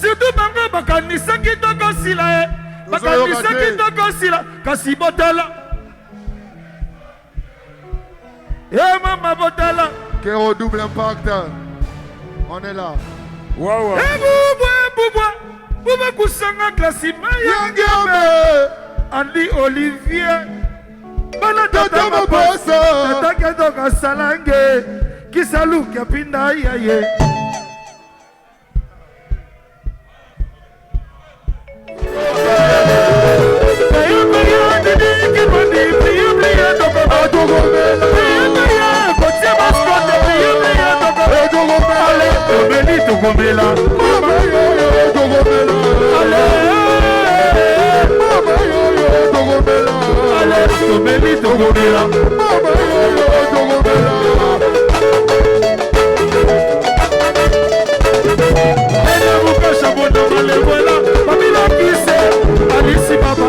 Surtout bango bakanisa kitoko sila bakanisa kitoko sila kasi botala. Maman botala. Kéro double impact. On est là. Waouh. Bouba kusanga klasima Yangame. Andy Olivier. Bana Tata Mabosa. Tata Kedoka Salange. Kisalu Kapinda Yaye. Togomela, mama yo Togomela, mama yo Togomela, Togomeli Togomela, mama yo Togomela. Elle vous cache à mon nom, elle voilà, Pamela qui sait, Alice Baba,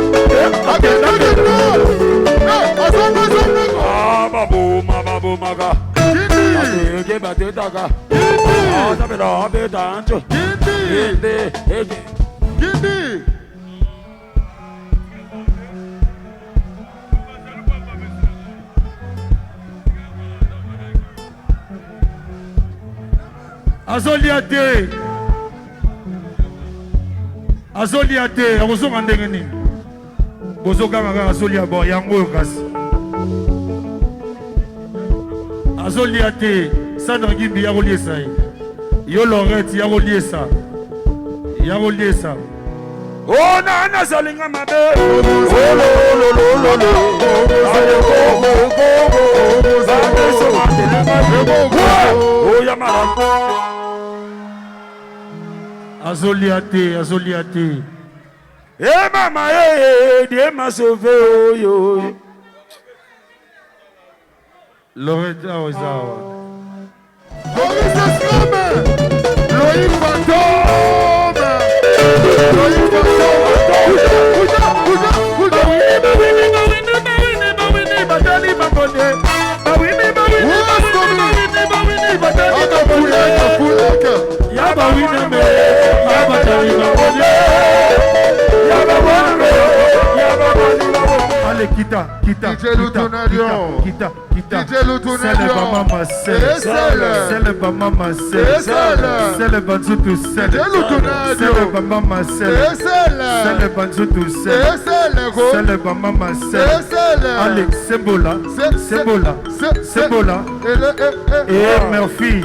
Ah, babou, maga. Gindi. Daga. Ah, ça fait là, Gindi. Azoliate, abozonga ndenge nini? Bozokanga kaka azolia bo yango oyo kasi. Azoliate, Sandra Gimbi ya koliesa ye. Yo Lorette ya koliesa. Ya koliesa. Oh, nana salinga mabe. Oh, yamara. Azoliate. Eh mama, Dieu m'a sauvé, yo. Lorette Aozawa. Loïc Escame. Loïc Fantôme. Loïc Fantôme. Allez, quitta. DJ Loutounadion. Quitta. DJ Loutounadion. C'est le Bamama, c'est le Banzutu, c'est le Bamama, c'est le Banzutu, c'est le Bamama, allez, c'est Bola. Et Murphy,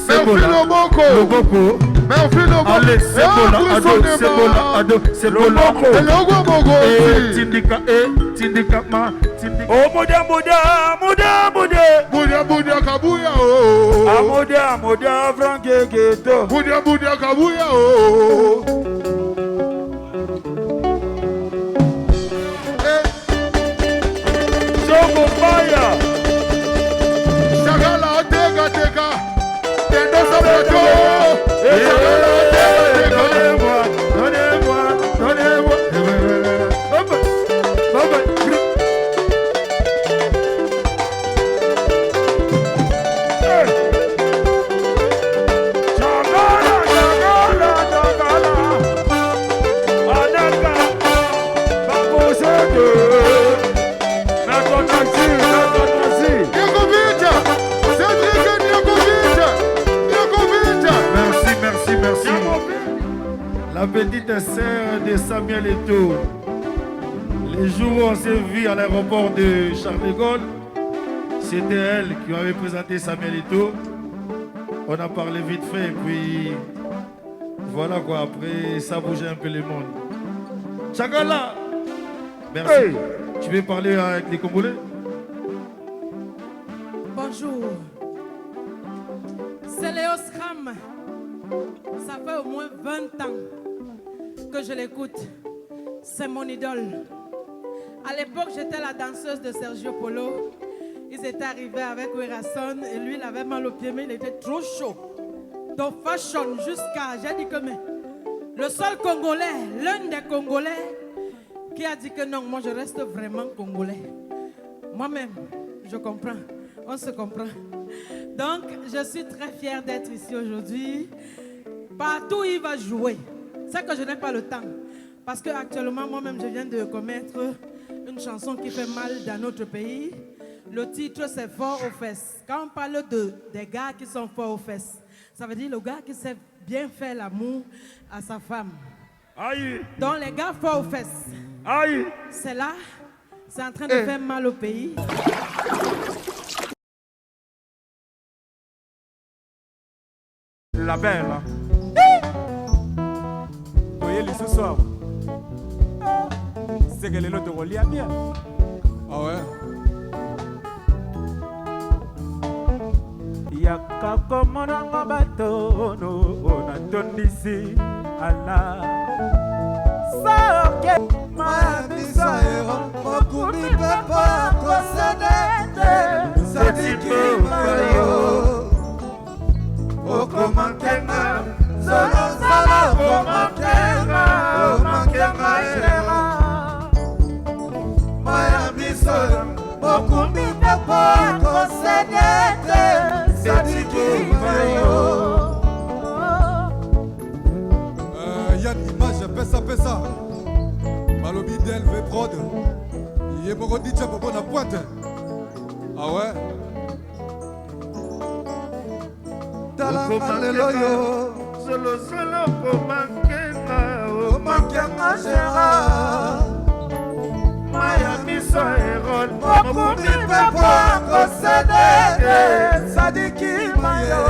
c'est Bola. Loboko. Allez, c'est Bola, ado, c'est Bola. Tindika, ma, Tindika. Oh, moda, kabuya, oh. Moda, Franke Geto. Budia, kabuya, oh. Choco Fire. Shagala, tega. Tendo sabato. Shagala, tega. Donnez-moi. Merci. La petite sœur de Samuel Eto'o. Les jours où on s'est vu à l'aéroport de Charles de Gaulle, c'était elle qui m'avait présenté Samuel Eto'o. On a parlé vite fait, et puis voilà quoi, après ça bougeait un peu le monde. Chagala, merci. Hey. Tu veux parler avec les Congolais? Bonjour. C'est Léo Scram. Ça fait au moins 20 ans que je l'écoute. C'est mon idole. À l'époque, j'étais la danseuse de Sergio Polo. Ils étaient arrivés avec Werason et lui, il avait mal au pied, mais il était trop chaud. Donc, fashion jusqu'à... J'ai dit que mais, le seul Congolais, l'un des Congolais, qui a dit que non, moi je reste vraiment Congolais. Moi-même, je comprends. On se comprend. Donc, je suis très fière d'être ici aujourd'hui. Partout où il va jouer, C'est que je n'ai pas le temps. Parce que actuellement, moi-même, je viens de commettre une chanson qui fait mal dans notre pays. Le titre, c'est Fort aux fesses. Quand on parle des gars qui sont forts aux fesses, ça veut dire le gars qui sait bien faire l'amour à sa femme. Aïe. Donc les gars forts aux fesses. Aïe. C'est là, c'est en train de faire mal au pays. La belle. Voyez les ce soir. C'est que les lots de relier bien. Ah ouais? Yaka komonanga batono onatondisi ala Soke Mamisayo Mokumi pepa kosedete Sadiki mayo Okomankenga Zolo zolo Okomankenga Okomankenga shera Mamisayo Mokumi pepa kosedete Sadiki mayo Yann Image, pesa. Malobi DLV Prod. Il est mon DJ pour la pointe. Ah ouais? Talanga lelo yo Solo komankenga Omankenga shera Maya miso erol Mokumi pepa kosedete Sadiki mayo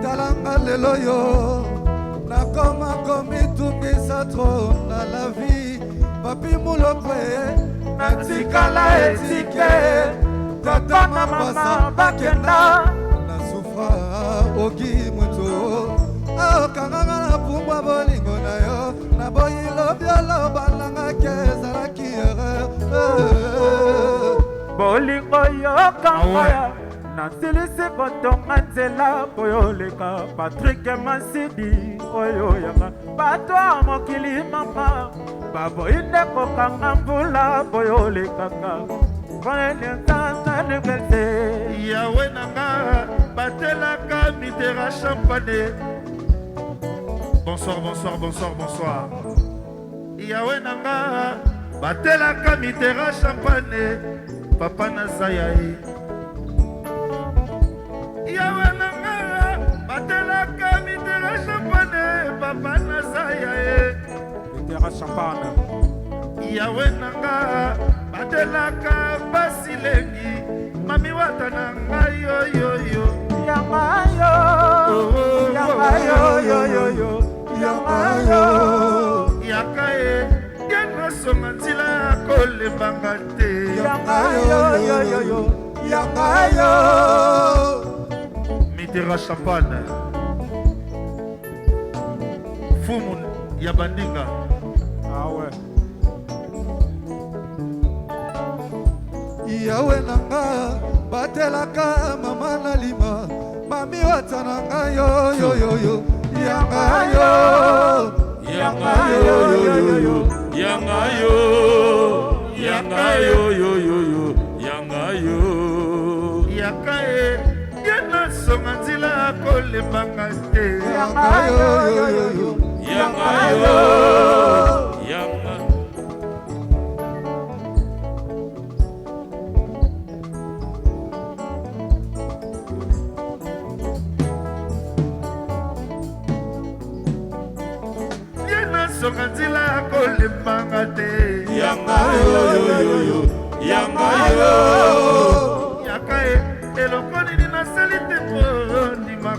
Talanga lelo yo Nakoma komi tungisa tro na la vie Papi mulopwe Natikala etike Tata na mama bakenda Na souffra ogi muto Kanganga na pumwa bolingo na yo Na boyilo biolo balanga kezalaki erreur bolingo yo kangaya nasilisi kotonga nzela boyoleka Patrick Masidi oyo yanga bato ya mokili mama baboyi nde kokanga mvula boyolekaka Yawe nanga batelaka mitera champagne. Bonsoir. Yawe nanga batelaka mitera champagne. Papa Nazayae. Yawe nanga batelaka mitera champagne. Papa Nazayae. mitera champagne. Yawe nanga batelaka basilengi. Mami wata nanga yo. Yamayo. Yakae Yana songa ntila kolebanga te Yamayo Mitera champagne Fumu ya bandinga. Ah ouais. Yawe nanga batelaka mama na lima mami watananga yo yangayo Yakae Yana songa ntila kolebanga te yangayo songa ntila kolebanga te Yakae eloko nini nasali te mpo ndima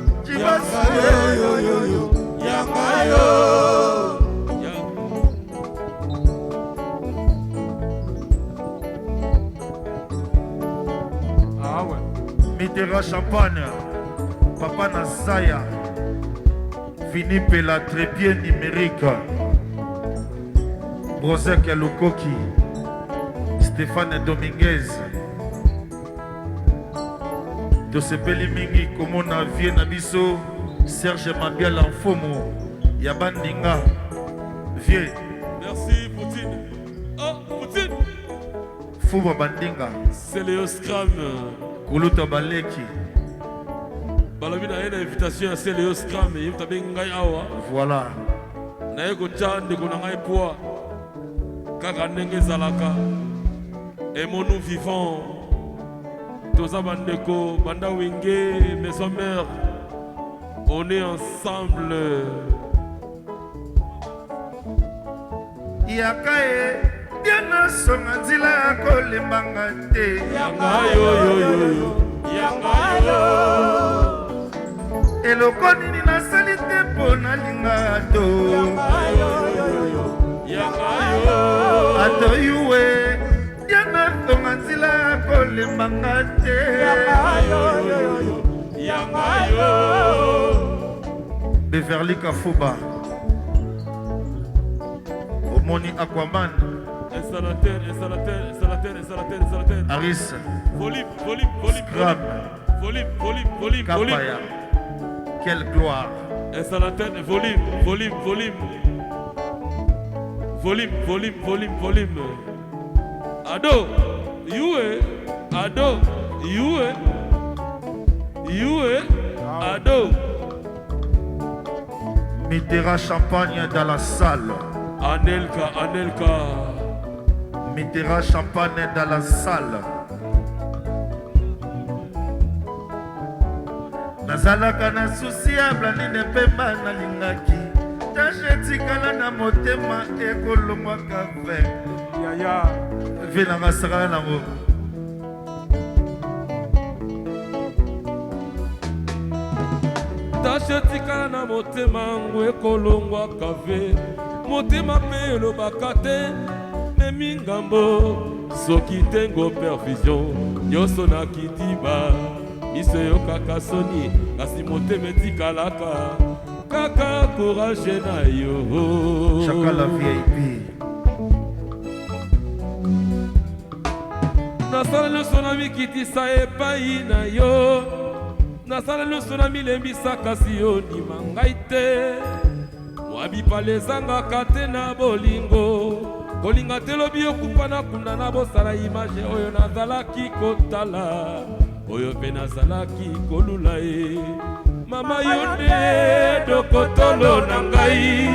Ah ouais. Mitera champagne Papa Nazaya Philippe la trépied numérique Brosek Lukoki Stéphane Dominguez Tosepeli mingi komona vie na biso Serge Mabiala Mfomo Yabandinga Vie Merci Poutine. Oh, Poutine. Fouba Bandinga C'est Léo Scram. Kuluta Baleki balobi na une invitation à Célio Scram et tabe ngai awa. Voilà. Na yeko tchande ko na ngai poa. Kaka ndenge zalaka. Aimons-nous vivants. Toza bandeko, banda wenge, maison mère. On est ensemble. Yakae, Diana Songanzila Kolembangate. Yangayo, yo, yo, yo. Yangayo. Elokoni ni na salite pona lingato. Yangayo, yo, yo. Yangayo. Ato yuwe, Diana Songanzila Kolembangate. Yangayo, yo, yo. Yangayo. Beverly Kafuba. Omoni Aquaman. Installateur. Aris. Volume. Scram. Volume. Kapaya. Quelle gloire. Installateur, volume. Ado, Ado. Mitterrand champagne dans la salle. Anelka. Mitterrand champagne dans la salle. Nazalaka na souciable nine pemba na lingaki. Tache tikala na motema ekolongwa kafe. Yaya. Vena ngasaka na ngo. Tashetika na motema ngwe kolongwa kave motema pe lobaka te memi ngambo soki tengo perfusion nyonso na kitiba miso eyokaka soni kasi motema etikalaka kaka courage na yo Chakala VIP. nasala nyonso na mikitisa epai na yo nasala nyonso na milembisa kasi yo ndima ngai te mwabipala ezangaka te na bolingo kolinga te lobi okufa na kunda na bosala image oyo nazalaki kotala oyo mpe nazalaki kolula ye mama yo nde dokotolo na ngai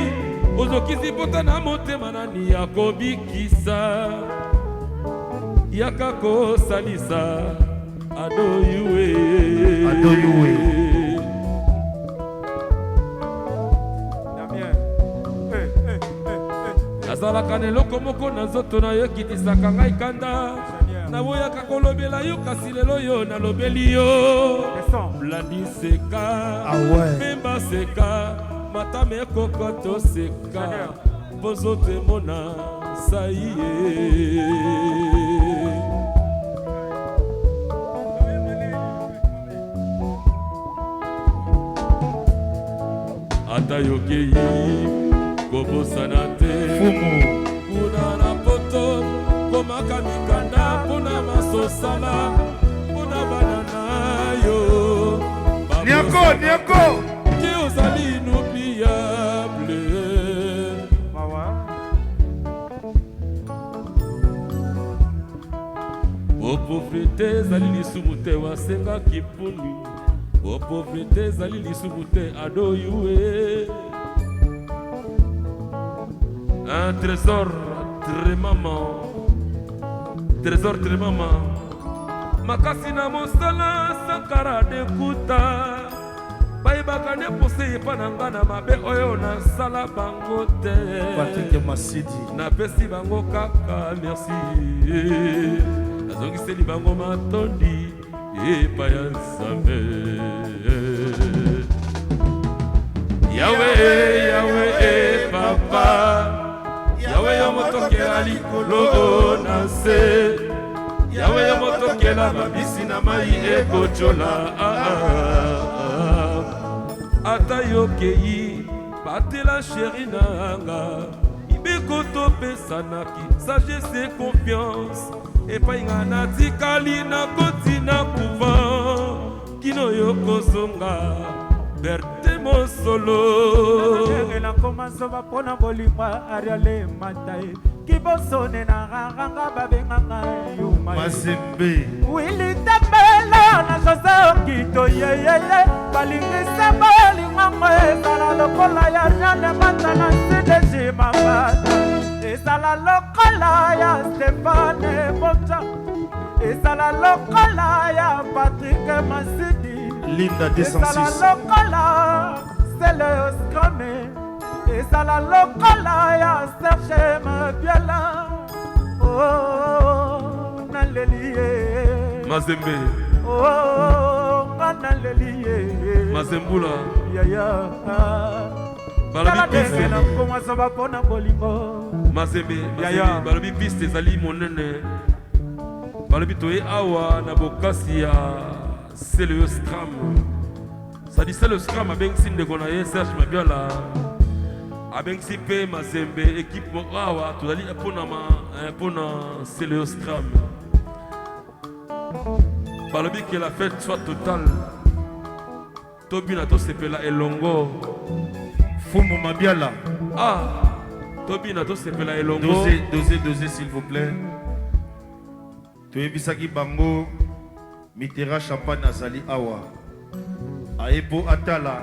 ozokisi pota na motema nani ya kobikisa yaka kosalisa Ado yuwe. Damien. Nazalaka neloko moko na nzoto na yo kitisaka ngai kanda. Naboyaka kolobela yo kasi lelo yo nalobeli yo. Blandi seka. Memba seka. Matame ekokoto seka. Bozo temona saiye. Ata yokei kobosana te Fumu kuna na poto komaka mikanda mpona masosala mpona banana yo Niako ki ozali inoubliable opauvreté ezali lisumu te wasengaki mpuni o pauvreté zali lisumu te ado yuwe un trésor très maman makasi na mosala sankara dekuta bayebaka nde pose epa na nga na mabe oyo nasala bango te Patrick Masidi napesi bango kaka merci nazongiseli bango matondi epai ya Nzambe Yawe papa Yawe yo motokela likolo na se Yawe yo motokela mabisi na mai ekochola ata yokei batela sheri nanga ibeko topesanaki sagesse et confiance epai nga natikali nakoti na couvent kino yokozonga berte mosolo na komasoba pona bolimba ariale matai kibosone na ranga babenganga yuma Mazembe wili tabela na José Okito yeyeye balingisa bolingango ezala lokola ya Jeanne Mata na Sideji Mambata ezala lokola ya Stéphane Bonja ezala lokola ya Patrick Masidi Linda 206 ezala lokola Célio Scramé ezala lokola ya Serge Mabiala oh nalelie Mazembe oh nalelie Mazembula yaya balobi piste na konga soba pona bolingo Mazembe balobi piste ezali monene balobi toye awa na bokasi ya Célio Scram sadi Célio Scram abengisi ndeko na ye Serge Mabiala abengisi mpe Mazembe équipe moko awa tozali mpona Célio Scram balobi que la fête soit totale tobina tosepela elongo Fumu Mabiala tobina tosepela elongo dosez s'il vous plaît toyebisaki bango Mitterrand champagne azali awa ayepo atala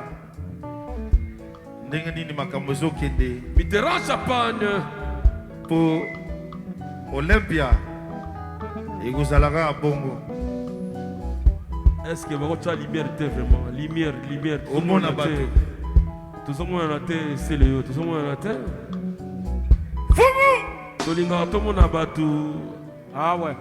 ndenge nini makambo ezokende Mitterrand champagne po Olympia ekozalaka bongo. Est-ce que votre lumière était vraiment lumière au monde abattu tout le monde a été c'est le tout le monde a été tolinga tout le monde abattu ouais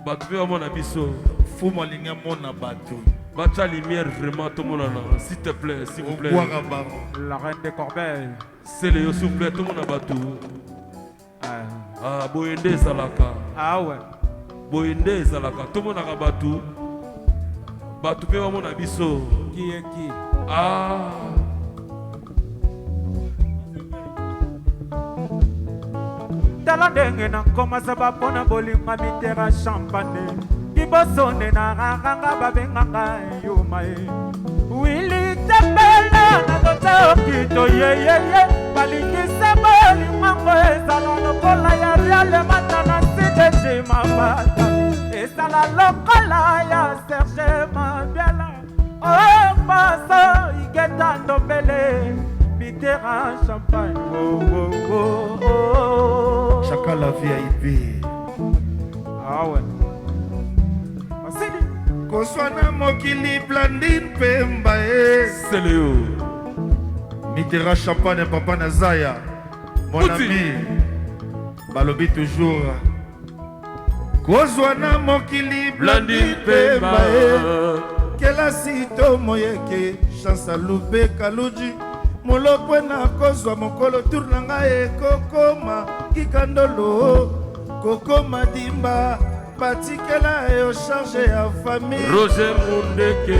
battu au monde abisso fumo linga monde abattu bacha lumière vraiment tout le monde là s'il te plaît s'il vous plaît la reine des corbeilles c'est le s'il vous plaît tout le monde abattu boyende salaka ouais boyende salaka tout le monde a battu batu pe wamo na biso qui est qui tala ndenge na komasa bapona bolinga Mitterrand champagne kibosone na raranga babenganga yuma e Willy Tembela na José Okito yeyeye balingisa bolingango ezala lokola ya Jeanne Mata na Sideji Mambata ezala lokola ya Serge Mabiala oh maso igeta ndombele Mitterrand champagne chaka la VIP ouais Masidi koswana mokili Blandine Pemba c'est Léo Mitterrand champagne papa Nazaya mon ami balobi toujours kozwana mokili Blandine Pemba kelasi to moyeke chance lube kaluji molokwe na kozwa mokolo tour na ngai ekokoma kikandolo kokoma dimba batikela yo charge ya famille Roger Mundeke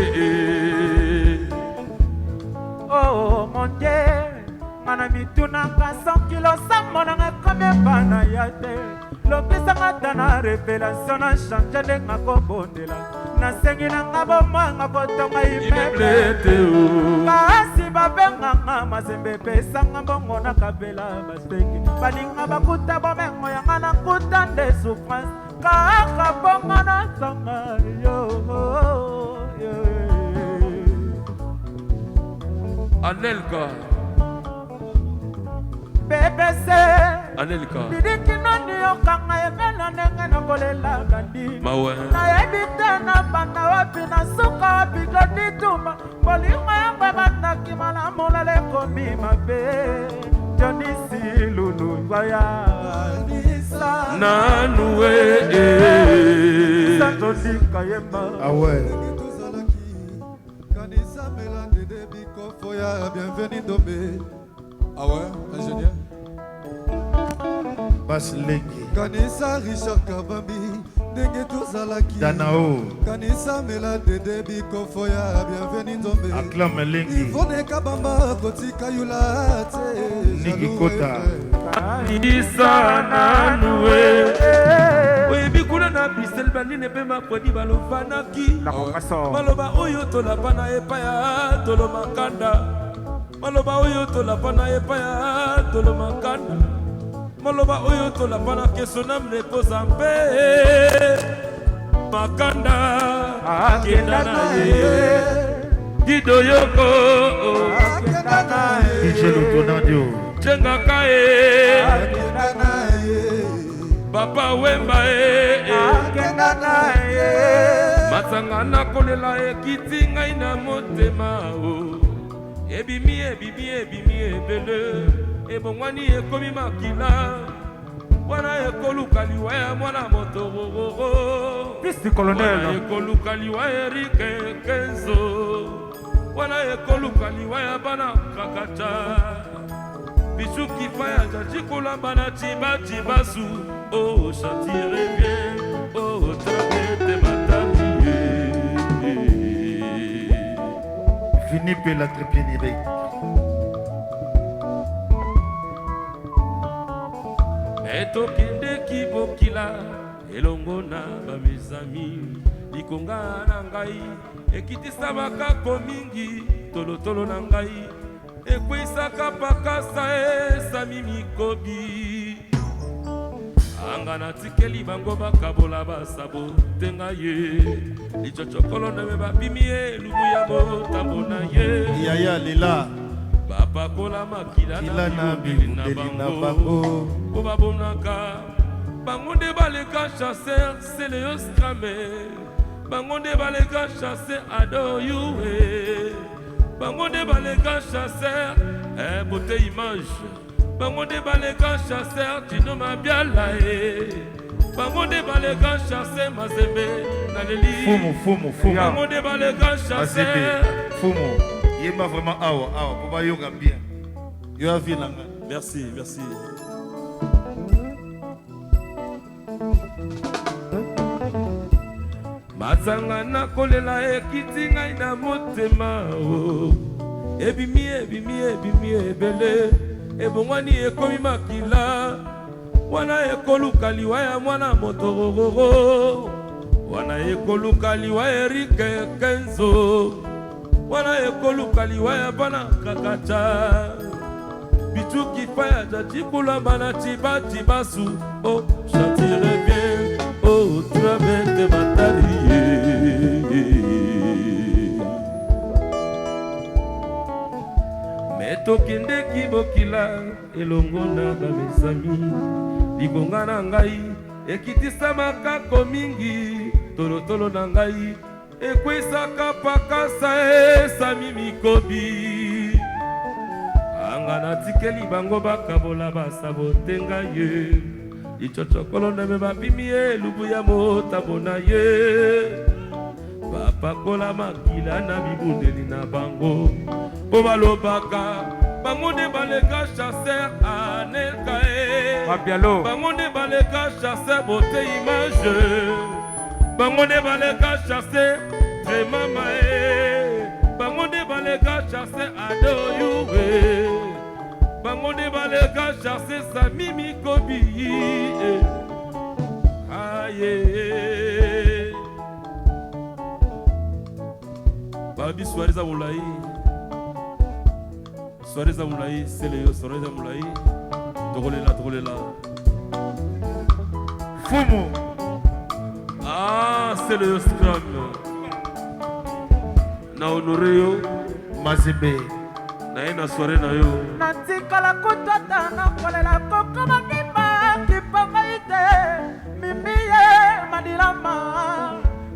oh mon Dieu mana mitunanga 100 kilos samonanga comme bana yate lopesanga tana révélation na change ndenga kobondela nasengi nanga bomanga kotonga imeble kasi babenganga Mazembe pesanga bongo na kabela baseki baninga bakuta bomengo yanga na kuta nde souffrance kaka bonga na sanga yo Anelka BBC Anelka Didiki nani okanga emena nenge na kolela gandi mawe nayebi te na banda wapi na suka wapi gadi tuma bolingo yango ebandakima na molele ekomi mabe Jonisi Lulu Baya Nanoué Santodika Yemba ouais Kanisa Melande de Biko Foya bienvenue Domé ouais ingénieur Basse Lengi Kanisa Richard Kabambi ndenge tozalaki Danao Kanisa Melande de Biko Foya bienvenue Domé Acclame Lengi Ivone Kabamba kotika yula te Niki Kota Isa Nanoué oyebi kuna na Bruxelles bandine mpe mapwedi balobanaki maloba oyo tolapa na epai ya tolomakanda maloba oyo tolapa na epai ya tolomakanda maloba oyo tolapa na keso na mne poza mpe Makanda akenda na ye Dido Yoko akenda na ye DJ Lutonadio Chengaka ye akenda na ye Papa Wemba ye akenda na ye Matanga na kolela ekiti ngai na motema o Ebimi ebele Ebongwani ekomi makila Wana ekoluka liwa ya mwana motororo Pisti colonel Wana ekoluka liwa ya Erike Kenzo Wana ekoluka liwa ya bana kakata Bichou kifaya jaji kolamba na chiba chibasu Oh chantire bien Oh trabete matami Philippe la trépied etokende kibokila elongo na bamizami likonga na ngai ekitisa makako mingi tolotolo na ngai ekwisaka pakasa esami mikobi anga natikeli bango bakabola basabo tenga ye lichochokolo na me babimi elubu ya motambo na ye Yaya Lila bapakola makila na bibundeli na bango po babonaka bango nde baleka chasseur Seleo Scramé bango nde baleka chasseur Adoyue bango nde baleka chasseur Beauté Image bango nde baleka chasseur Tino Mabiala bango nde baleka chasseur Mazembe na leli Fumo bango nde baleka chasseur Fumo Yema vraiment awa pour ba yoga bien. Yo a vu langa. Merci. Mazanga na kolela ekiti ngai na motema o ebimi ebele ebongwani ekomi makila wana ekoluka liwa ya mwana motororo wana ekoluka liwa Erike Kenzo wana ekoluka liwa ya bana kakata Bichou kifaya jaji kulamba na chiba chibasu Oh chantire bien Oh trabete matari Metokende kibokila elongo na bamesami likonga na ngai ekitisa makako mingi tolotolo na ngai ekwisaka pakasa esami mikobi anga natikeli bango bakabola basabo tenga ye lichochokolo na me babimi elubu ya motambo na ye bapakola makila na bibundeli na bango po balobaka bango nde baleka chasseur Anelka bango nde baleka chasseur Beauté Image bango nde baleka chasseur Mama bango nde baleka chasseur Adoyue bango nde baleka chasseur Sami Mikobi aye babi soirée za mulai Seleo soirée za mulai tokolela Fumo Seleo Scramé na honore yo Mazembe na ye na soirée na yo natikala kutata na kolela koko mabimba kipongai te mimi ye madilama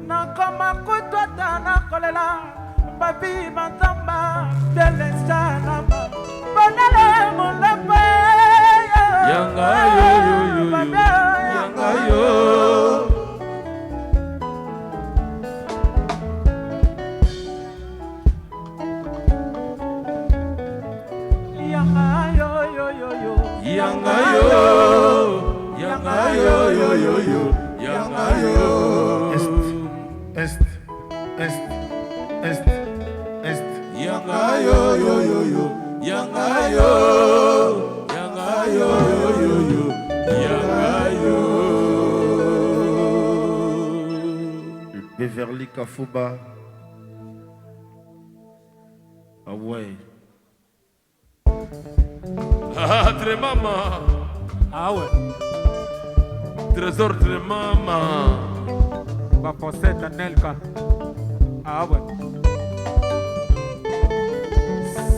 nakoma kutata na kolela babi matamba deleshanama bonele molepe yanga yo Beverly Kafuba. Ah ouais. Ah, Tremama. Ah ouais. Trésor Tremama. bafosete nelka awe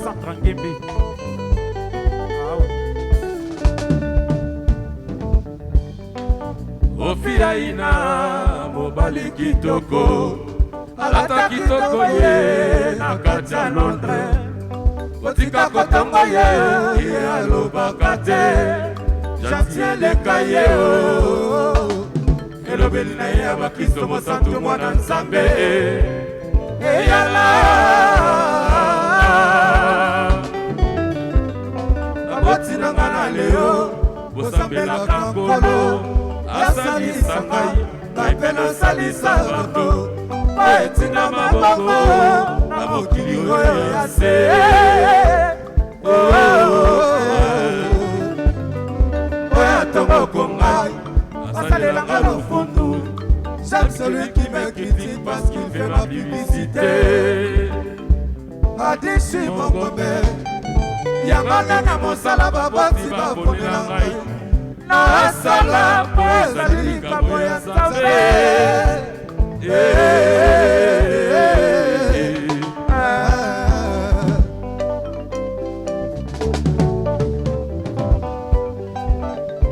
Sandra Ngimbi awe Ofiaina mobali kitoko alata kitoko ye na kati ya Londres Otika kotongo ye alobaka te Jantier leka ye elobeli na ye abakisto mosantu mwana nzambe eyala abotinanga na leo bosambelaka nkolo asalisa ngai ngai mpe nasalisa bato baetinga maboko na mokili oyo ya se oyo atongoko ngai asalelanga lofundu J'aime celui qui me critique parce qu'il fait ma publicité Adishi mon gombe Yamana na mosala baboti bafonela ngai Na asala po ezali likambo ya nzambe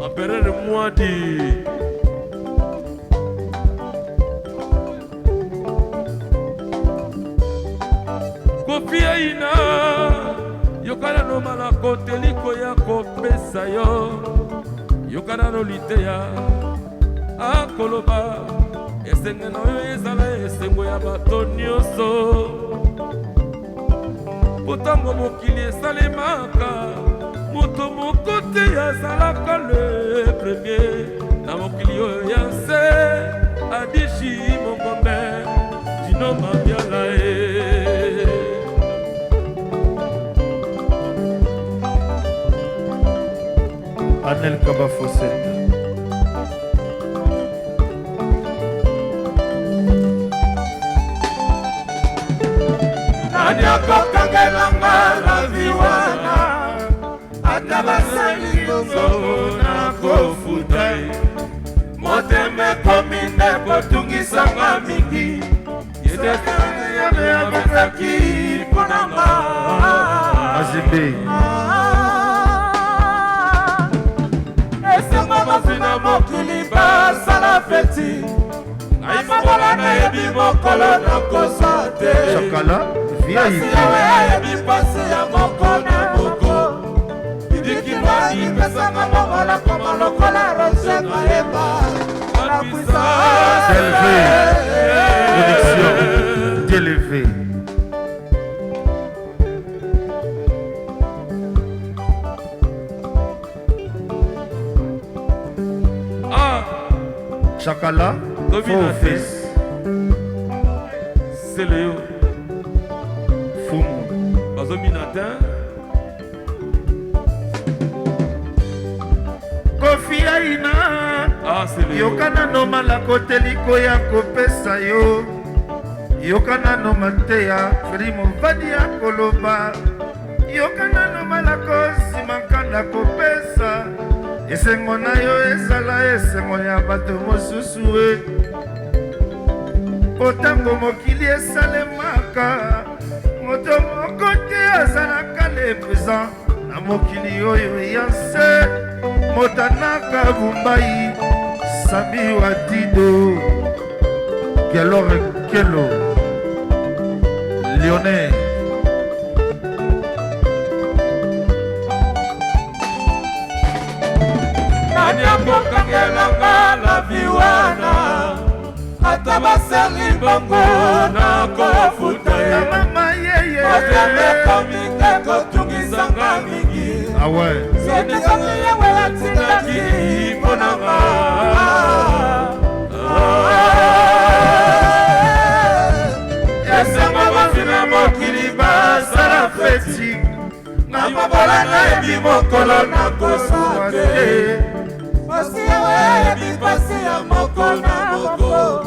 Empereur Mwadi Kofi Aina Yokana no malako teliko ya kopesa yo Yokana no liteya Akoloba Esenge na yo ezala esengo ya bato nyonso Potango mokili esalemaka Moto moko te azalaka le premier Na mokili oyo ya nse Adishi mongombe Dino mabiala Anel Kaba Fossette Nani akokangelanga la viwana Ata basali gozo na kofuta Moteme kominde kotungisanga mingi Yedekani yame abezaki ponanga Azimbe Esengo mafina mokili basala feti Aimabola na yebi mokolo na kosate Chakala via Yawe ayebi pasi ya moko na moko Idikimani pesanga momola koma lokola roche mayeba La puissance Production Télévé Chakala Faux fils C'est Léo Fumu Bazominatin Kofi Aina c'est Léo Yokana no malako teliko ya kopesa yo Yokana no mateya Frimo vadi ya koloba Yokana no malako simakanda kopesa Esengo na yo ezala esengo ya bato mosusu Otango mokili esalemaka Moto moko te azalaka le présent Na mokili oyo ya nse Motanaka Bumbai Sami Wadido Kelo Rekelo Lyonnais Nani akokangelanga la viwana Ata basali bongo na kofuta Mama yeye Oteme komike kotungisanga mingi Ah ouais Zedekani yewe atindaki ponanga Esengo mafina mokili basala feti Na mabola na yebi mokolo na kosuwa te Pasi yawe yebi pasi ya moko na moko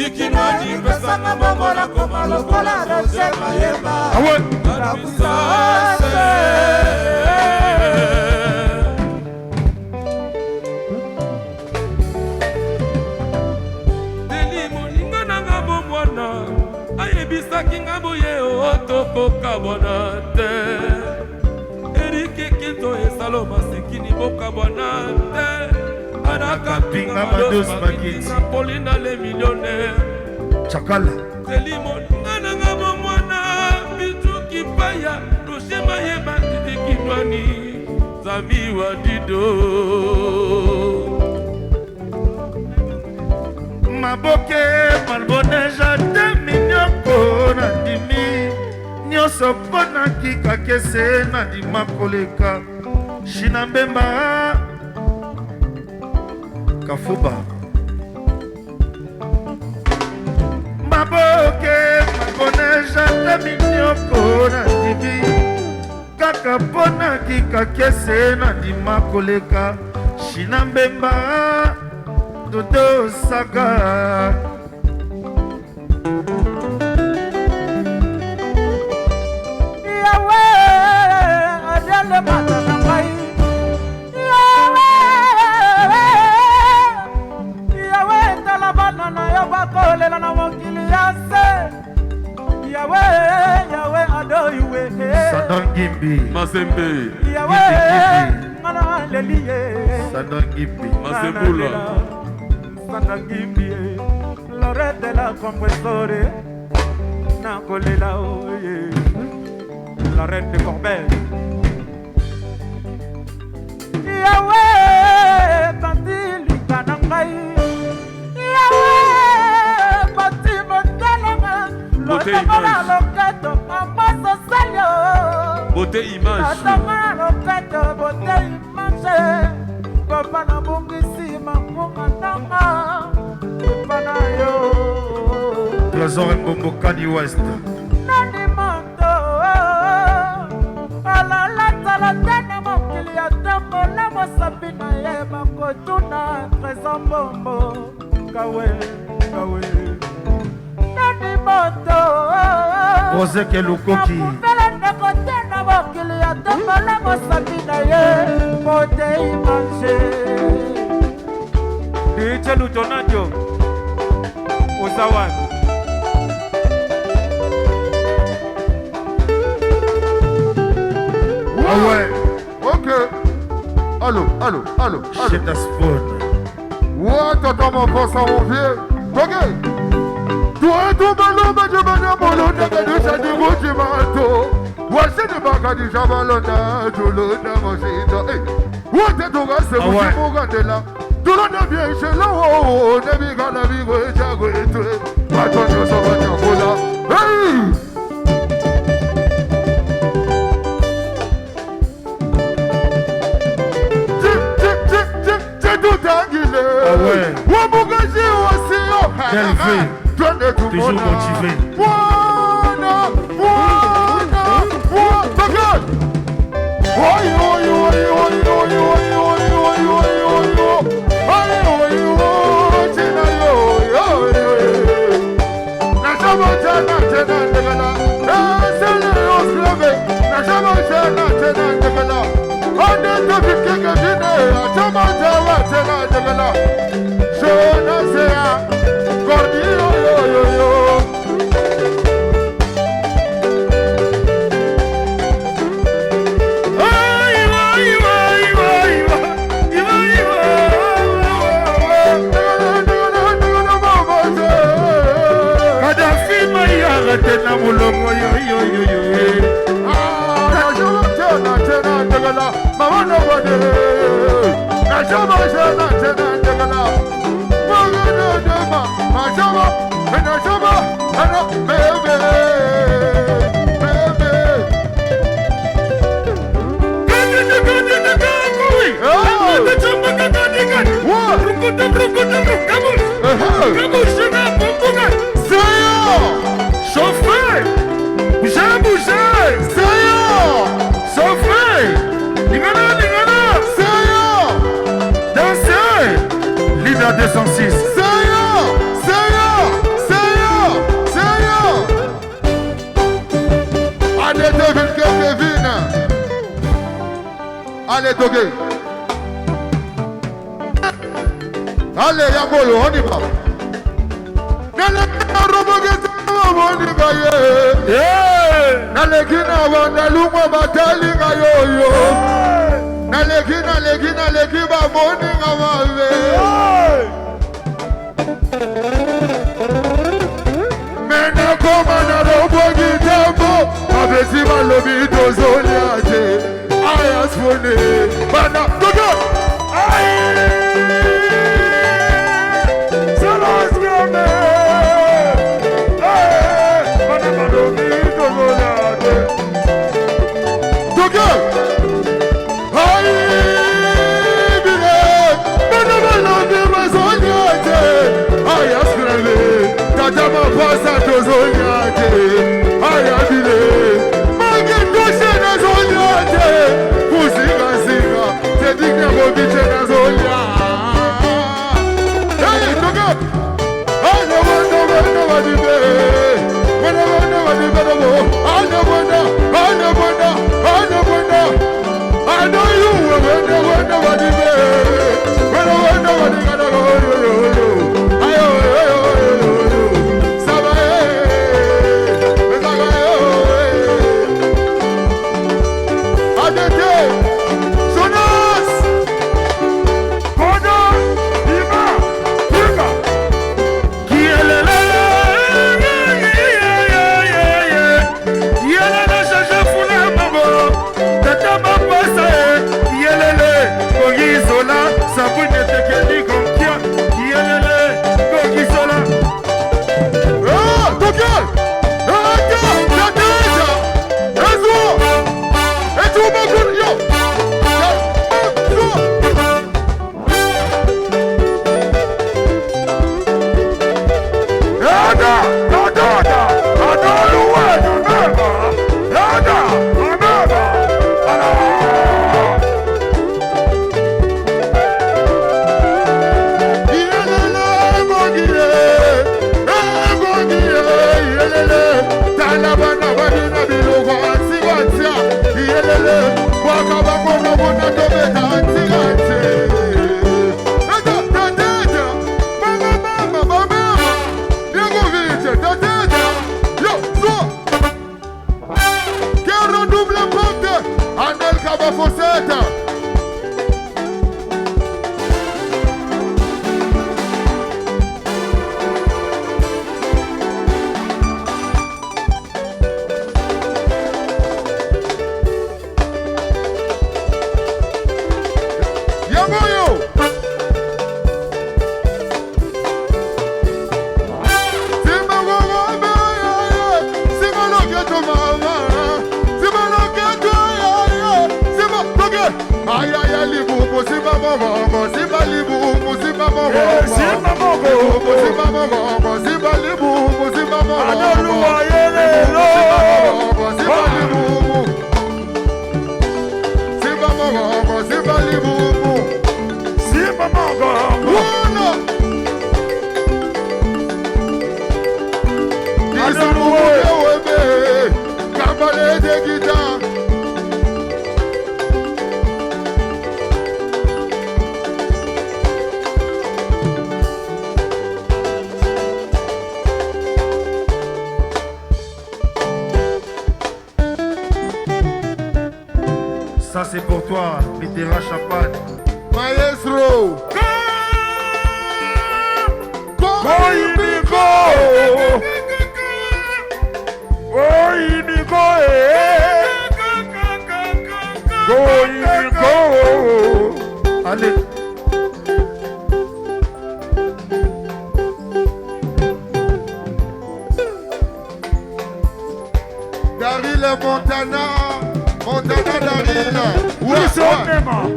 Ikinwani pesanga momola koma lokola roche mayeba Ah ouais La puissance Deli Ngamados Makiti Pauline les millionnaires Chakala Telimoninga nanga bomwana Bituki paya Roshema yeba titi kinwani Zami wadido Maboke malboneja de minyoko na dimi Nyoso pona kika kese na dima koleka Shinambemba Kafuba Maboke malboneja de minyoko na dimi Kaka pona kika kese na dima koleka Shinambemba Dodo Saga Yahweh Adele Matana Mai Yahweh Talabana na Yabakole na Mokili Yase Yahweh Adoiwe Sadangimbi Masembe Yahweh Mana Lelie Sadangimbi Masembula Sadangimbi Lorette de la compressore Nakolela oye La reine de Corbel Yahweh Bandi Likanangai Yahweh Bandi Montalama Beauté Lotamala image. Loketo Amasa Salio Beauté image Lotamala Loketo Beauté image Papa na bungisi mamunga nanga Papa na yo Trésor Mbombo Kanye West Nani moto Alala tala tena mokili ya tambo La mosapi na ye makotuna Trésor Mbombo Kawe Nani moto Roseke Lukoki Mafundela ndeko tena mokili ya tambo La mosapi na ye Mote imanje DJ Lutonadio Ozawan Ah ouais Ok. Allô. Chez Tasphone Ouais, t'entends mon corps, mon vieux. Ok. Toi, tout ballon, mais je m'en ai mon de ça du goût du manteau. Ouais, c'est du bac du jabalona, tout le monde a mangé. Ouais, t'es tout gars, c'est vous qui m'ont gardé là. Tout le monde vient chez l'eau, ne vit qu'à la vie, ouais, j'ai tout. Pas toi, je s'en va, tiens, voilà. Hey! Ah ouais Delvé Toujours motivé Lina 206 Allez, Togué. Allez, Yangolo, on y va. Nalekina wanalumwa batalinga yoyo. Nalekina leki ba moninga mawe. si balobi tozolia te ayaspone bana togo salaskame bana balobi tozolia te togo bana balobi tozolia te ayaspone tata mapasa tozolia te ayabile mange toshe na zolia te kusinga singa te dikne bobiche na zolia hey togo ana wanda wadibe wana wadibe no ana wanda I know you wanda wadibe wana wadibe no ayo Ça c'est pour toi, Mitterrand Champagne. Maestro. Allez. Daryl Montana Daryl. Oui, c'est vraiment.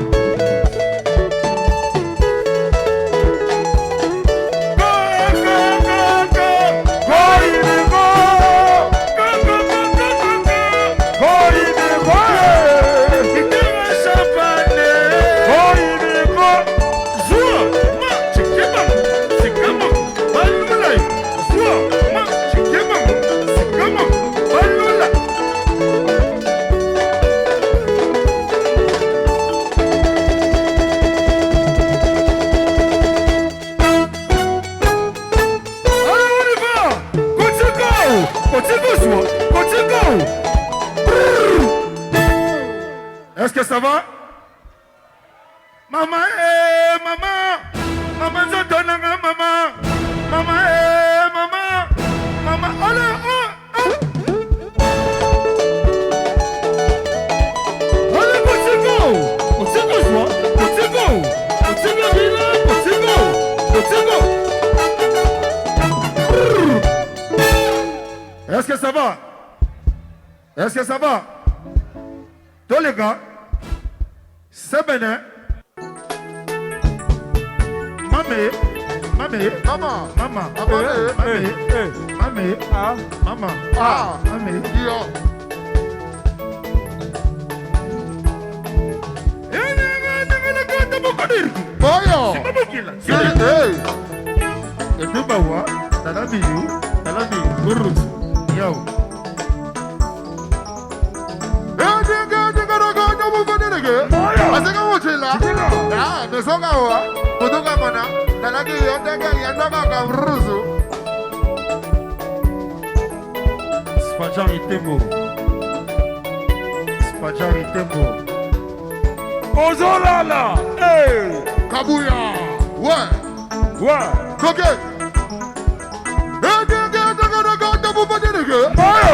Est-ce que ça va? Maman, maman, maman, je donne maman, maman, maman, maman, allez, Est-ce que ça va? Tous les gars, c'est Bénin. Mamé, mamé, Maman. maman, Mamé. mamé, Ah. maman, Ah. mamé. Yo. Boyo. Hey. Et tout bawa, dans la vie, gourous, yo. Asika mochila. Ah, mesonga wa. Kutoka mana. Talaki yondega yandoka kabruzu. Spajari Tembo. Spajari Tembo. Ozolala. Hey. Kabuya. Ouais. Ouais. Koke.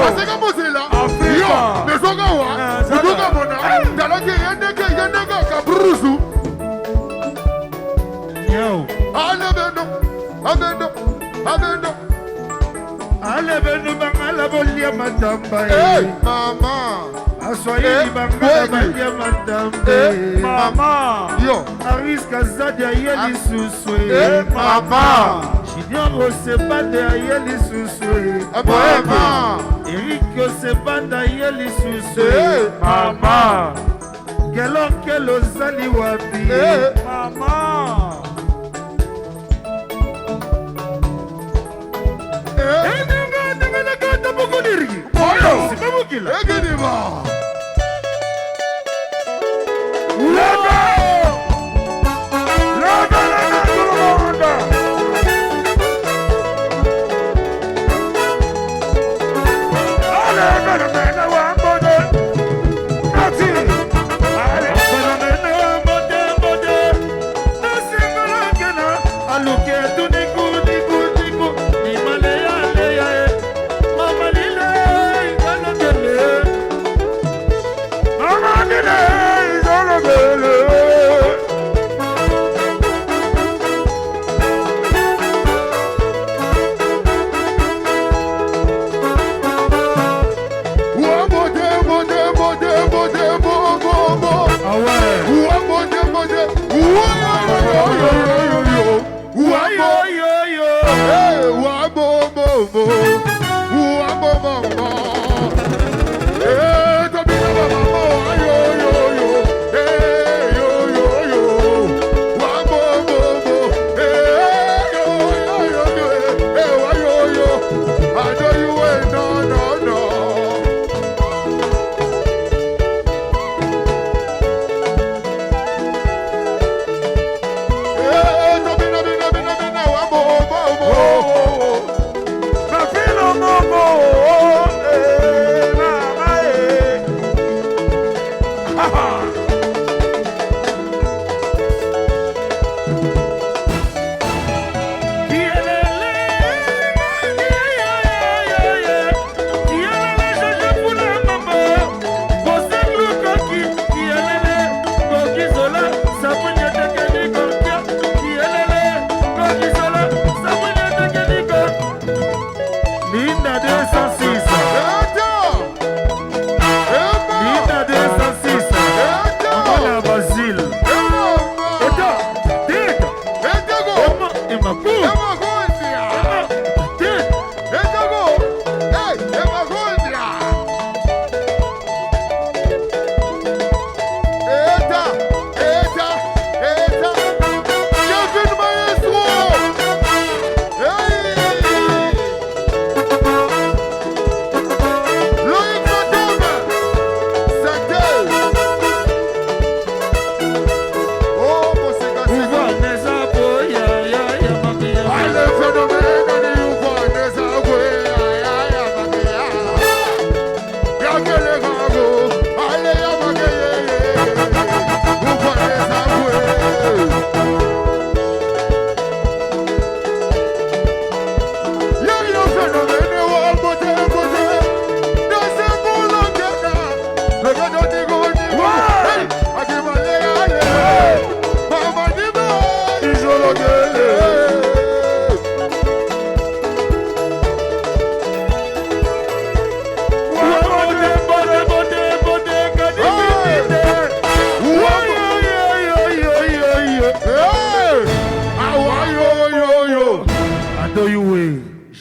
Asika mochila. Afrika. Yo, mesonga wa. Kutoka mana. Talaki yondega kabruzu. Yo. Abendo. Ale benu bangala bolia matamba. Hey, mama. Aswahili bangala bolia matamba. Mama. Yo. Ariska Zadia yeli suswe. Hey, mama. Junior Osebande yeli suswe. Mama. Eric Osebanda yeli suswe. Hey, Mama. Kelo zali wapi. Hey, Mama. Egediba.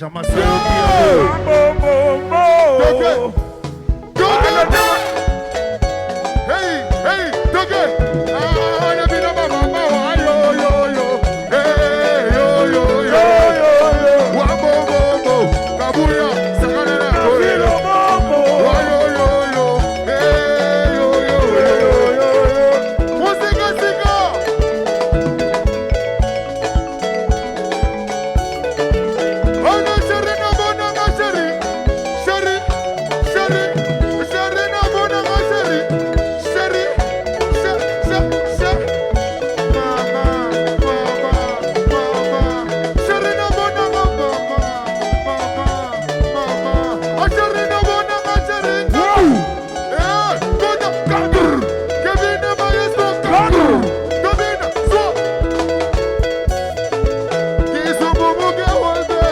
Jama Sayoki. Hey, hey, Toge. Ah, la vida mama, yo yo yo. Hey, yo yo yo yo yo. Wabo bobo, kabuya, sakana na koelo. Wa yo yo yo. Hey, yo yo yo yo yo. Musika sika. Ona shari na bona na shari. Shari, shari, shari na bona na shari. Shari, mama, mama, mama. Shari na bona na mama, mama, mama. A shari na bona na shari. Eh, bona kadur. Kevin maestro kadur. Kevin so. Kisu bubu ke holde.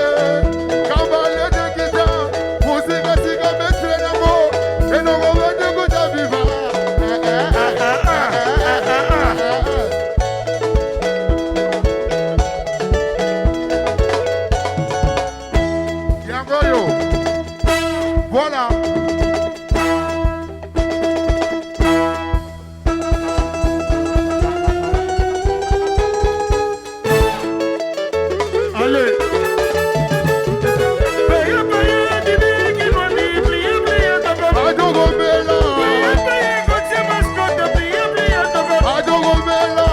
Kabale de kita. Musika sika metre na mo. Eno go de go da viva. Yangoyo. Voilà. Allez. Adogo Bella. Adogo Bella. Adogo Bella.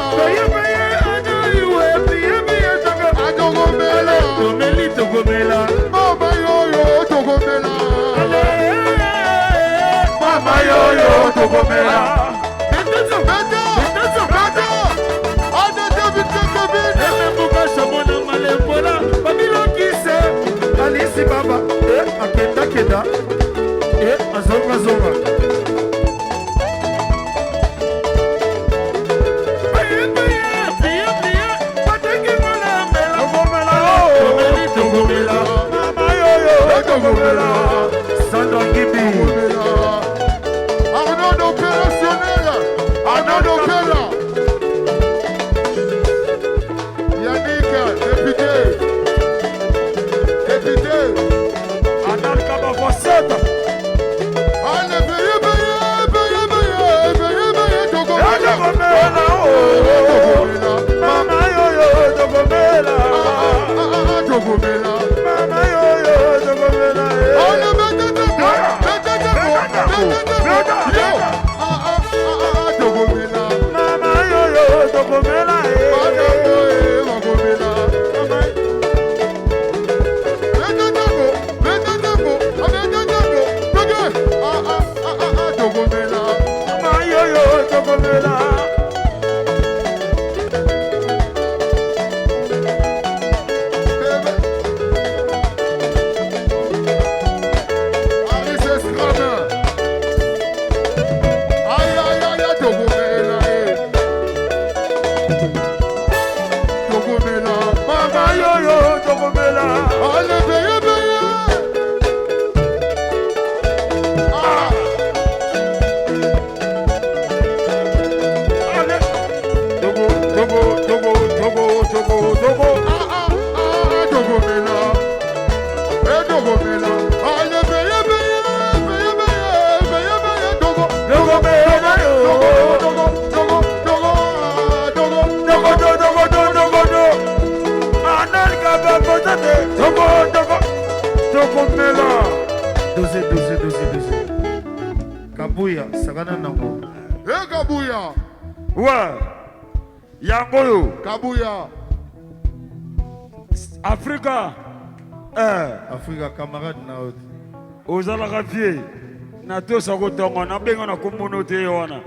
Mama yo yo Togo Bella. Mama yo yo Togo Bella. Beta. Ada David Kevin. Alice Baba. Akenda keda. Azonga zonga. Sandra Gibi. Arnaud opérationnel. Arnaud Opéra. Yannick, député. Député. Anal Kaba Fossette. Allez, veuillez, Togo Bella. Togo Bella, Mama yo yo Togo Bella. Togo Bella. Mama yo yo Togo Bella. Allez, mettez Togo Bella. Togo Bella. Mama yo yo Togo Bella. Mama yo yo Togo Bella. Mama yo yo Togo Bella. Dosé. Kabuya, Sagana Nango. Kabuya. Ouais. Yangoyo. Kabuya. Africa. Africa, camarade Naot. Ozalaka vie. Na tosa kotongo na benga na kombono te wana.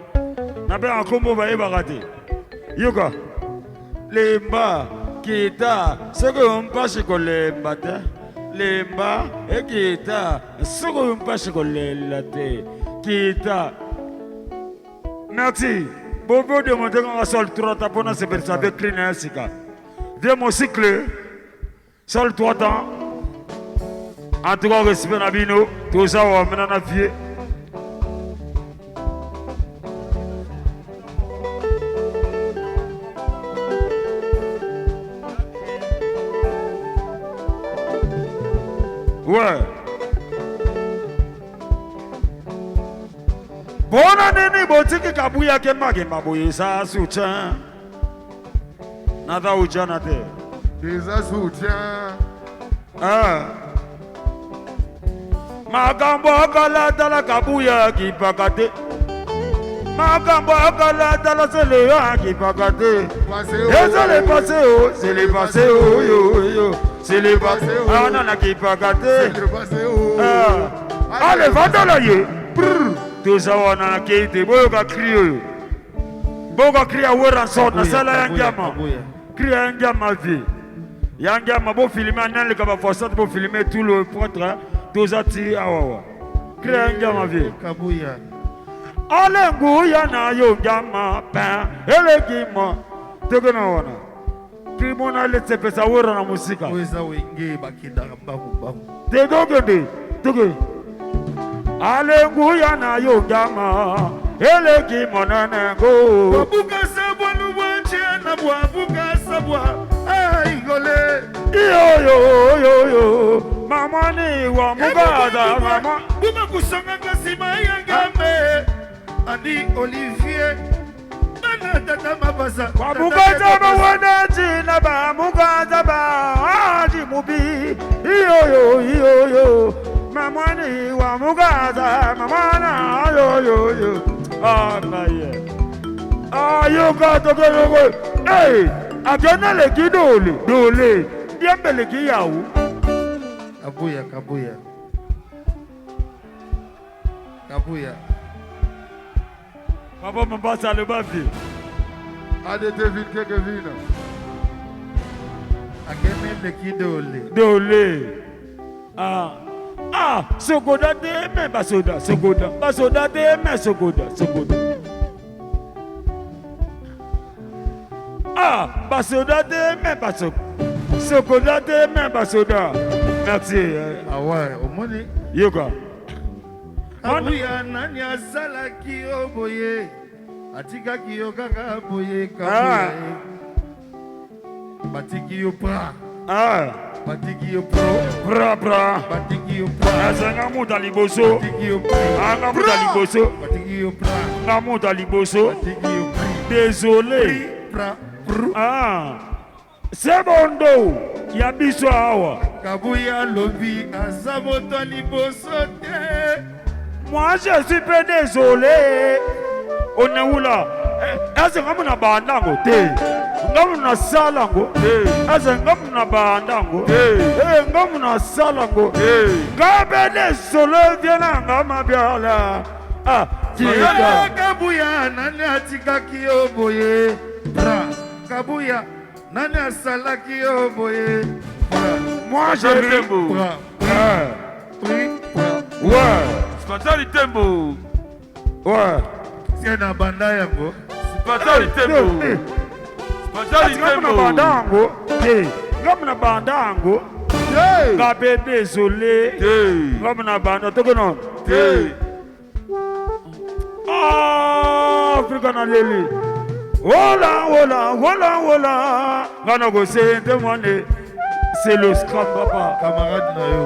Na benga kombo ba yebaka te. Yoka. Lemba kita soko mpasi kolemba te. Lemba ekita soko mpasi kolela te. Kita. Merci. Bobo de monter en sol 3 tapona se versa avec clean sika. Viens mon cycle. Sol 3 temps. En tout cas, respect na bino. Tout ça on mena na vie. Ouais. Bona nini botiki kabuya ke mage maboye sa soutien. Nada ujana te. Des soutien. Ah. Magambo akala tala kabuya ki pakate. Magambo akala tala seleya ki pakate. C'est les passé oh, c'est les passé oh yo yo. C'est les passé oh. Ah non, qui pakate. C'est les passé oh. Ah. Allez, va dans la yé. Tout ça on a quitté. Boga crier. Boga crier à voir en sorte na sala yangama. Crier yangama vie. Yangama bo filmer nan le kaba forçat bo filmer tout le portrait. Tout ça ti awa. Crier yangama vie. Kabuya. Ale nguya na yo yangama pa. Ele kimo. Tegena wana. Kimona le tsepesa wora na musika. Weza wenge bakida babu babu. Te dogende. Toge. Ale nguya na yo yangama. Ele kimo na ngo. Babuka sabwa nuwanche na babuka sabwa. Ay gole. Yo. Mama ni wa mugaza mama. Buma kusanga kasima yangame. Andi Olivier. Bana tata mabasa. Wa mugaza ba wanaji na ba mugaza ba aji mubi. Yo. Mama ni wa mugaza mama na yo. Ah naye. Ah yo ka to go. Hey, agana le kidole. Dole. Diambe le kiyawu. Kabuya. Papa Mambasa le bafi. Ade te vin keke vina. Agene le kidole. Dole. Ah, Sogoda de me basoda, Sogoda. Basoda de me Sogoda. Ah, basoda de me basoda. Sogoda de me basoda. Merci. Ah ouais, au moni. Yoga. Kabuya nani azalaki oboye. Atikaki yo kaka boye kabuya. Batiki yo pra. Ah. Batiki yo pro. Bra. Batiki yo pra. Azanga muta liboso. Batiki yo pro. Anga muta liboso. Batiki yo pra. Anga muta liboso. Batiki yo pri. Désolé. Pra. Ah. C'est bon dos. Ya biso awa. Kabuya lobi azamoto liboso te. Moi je suis peu désolé. On est où là? Est-ce que vous avez bandango? Vous avez salango? Est-ce que vous avez bandango? Vous avez salango? Gabe désolé, viens là, ma biala. Ah, Kabuya nani atikaki oboye. Bra. Kabuya nani asalaki oboye. moi je Tembo. Ouais. Spatali Tembo. Ouais. C'est na banda yango. Spatali Tembo. Spatali Tembo. Bandango. Comme na bandango. Gabe désolé. Comme na bandango. Tokono. Ah, Africa na leli. Voilà. Gana go se demande. C'est le scrap papa. Camarade na yo.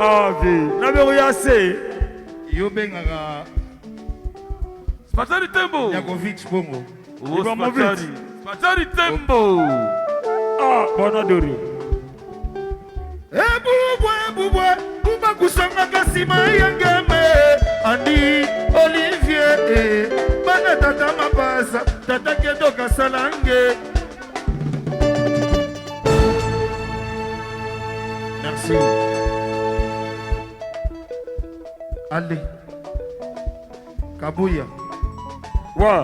Ah vie. Na be ya se. Yo bengaka Spatali Tembo. Yakovic Bongo. Oh, Spatali Tembo. Ah, bonadori. Bubwe, buba kusanga kasima yangame. Andi Olivier, bana tata mabasa, tata kedo kasalange. Merci. Allez. Kabuya. Ouais.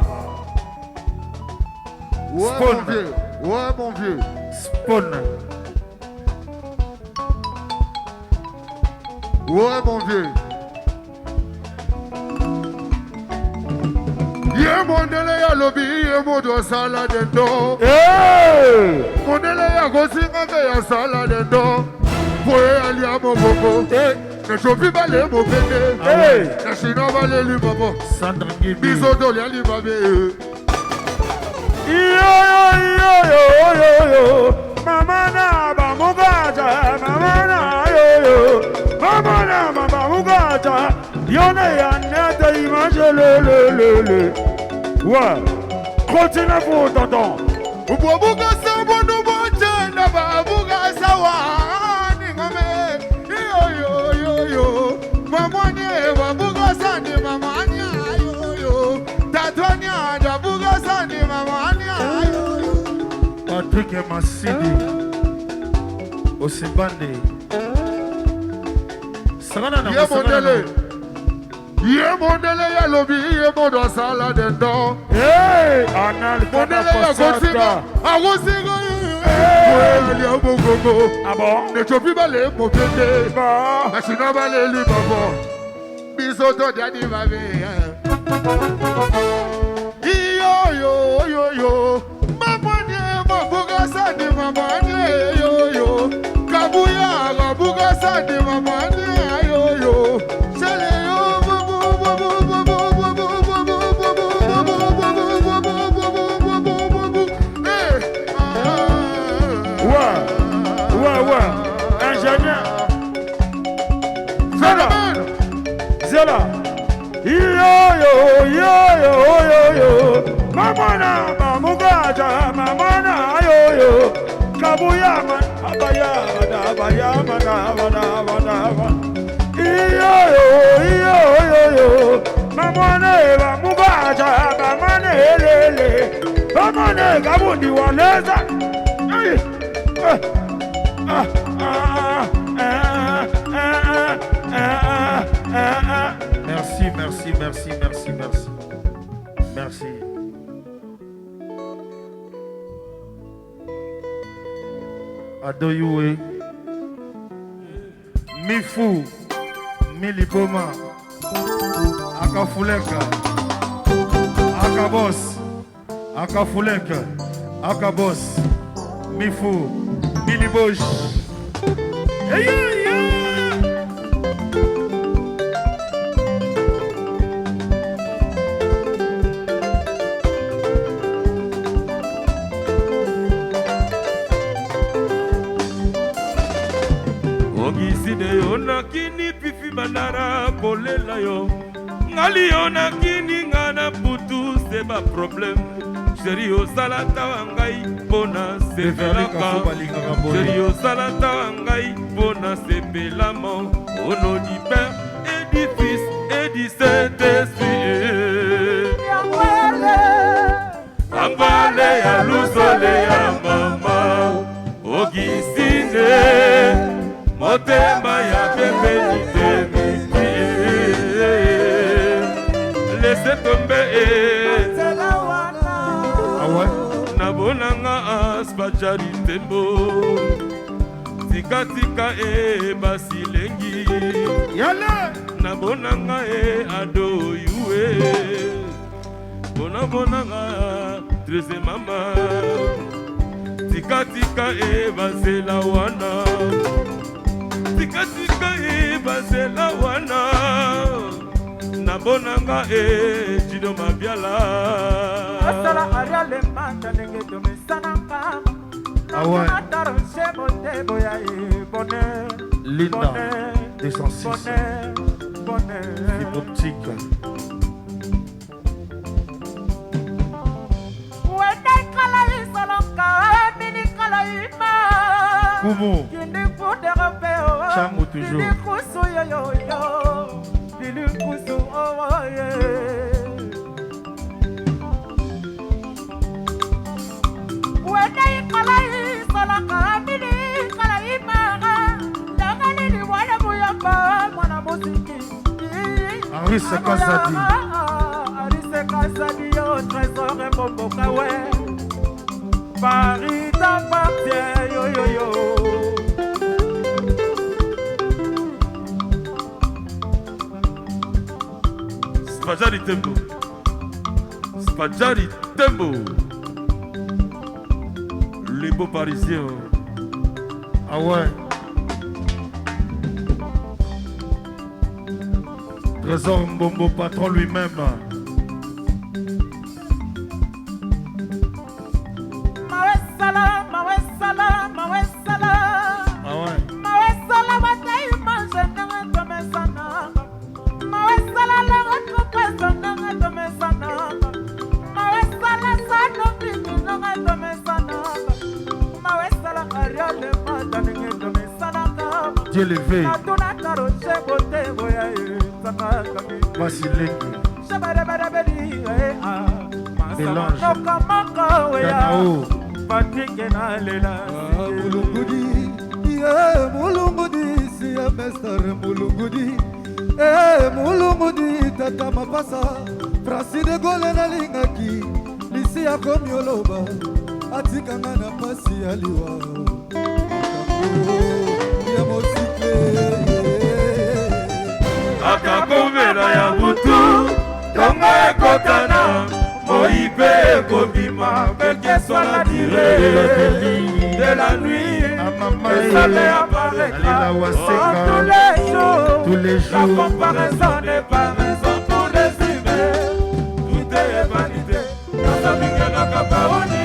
Ouais, mon vieux. Spawn. Ouais, mon vieux. Yé mondele ya lobi, yé modo salade ndo. Mondele ya gosinga ke ya salade ndo. Poe ali amo bobo. Ne chopi bale mo pete. Ne shino bale li bobo. Sandra Gibi. Biso doli ali babe. Yo. Mama na ba mugaza, mama na yo. Y'en a net image le. Ouais. Continue pour tonton. Ubuga sabo nuboche na babuga sawa ngome. Yo. Mamani babuga sani mamani yo. Tatwania babuga sani mamani yo. Patrick Massidi Osibande Sarana na Ye mondele ya lobi ye modo sala dendo. Hey, anal Mondele ya kosika. Agosigo ye mogogo. Ah bon? Ne chopi bale mo pete. Bah. Asina bale li babo. Bisoto jadi babe. Yo. Mamani mabuga sadi mamani yo. Kabuya mabuga sadi mamani yo. Sele yo. Ouais. Ingénieur. Zela. Yo. Mamana, mamugaja, mamana, yo. Kabuya man, abaya. Yo. Mamane, mamugaja, mamane, lele. Mamane, kabundi waneza. Merci. Adoyoué Mifu Milipoma Akafuleka Akabos Akafuleka Akabos Mifu Milibosh Kini pifi banara kolela yo ngali ona kini ngana putu c'est pas problème chéri o salata wangai bona sepelaka chéri o salata wangai bona sepelamo au nom du Père et du Fils et du Saint-Esprit ambale ya lusole ya mama ogisine motema ya pembeni temiki laissez tomber nabonanga aspajari tembo tika basilengi Yale nabonanga adoyue bonanga treze mama tika bazela wana tika bazela wana nabonanga Jido Mabiala asala ariale manda nenge domesanaka ataro shemo tebo ya bonheur Linda 206 bonheur optique wende kala isolonka mini kala ima Kumo kindi fude rapeo Chango toujours kindi kusu yo kindi kusu wende kala isolonka mini kala ima dangani ni wale muyamba mwana muziki Arise Kazadi Arise Kazadi yo trésor et bobo kawe Paris t'appartient yo Spajari Tembo les beaux parisiens. Ah ouais Trésor Mbombo patron lui-même Dieu levé. Vasilek. Mélange. Danao. Mulungudi, Mulungudi, si a Mester Mulungudi. Mulungudi, Tata Mapasa, Francis de Gaulle na lingaki, Lisi a Komioloba, Atikanga na pasi aliwa. Akakomela ya butu, tonga ekotana, moipe ekobima, peke sola dire de la nuit. Le soleil apparaîtra tous les jours. La comparaison n'est pas raison pour les humains. Tout est vanité. Nasamika nakapaonite.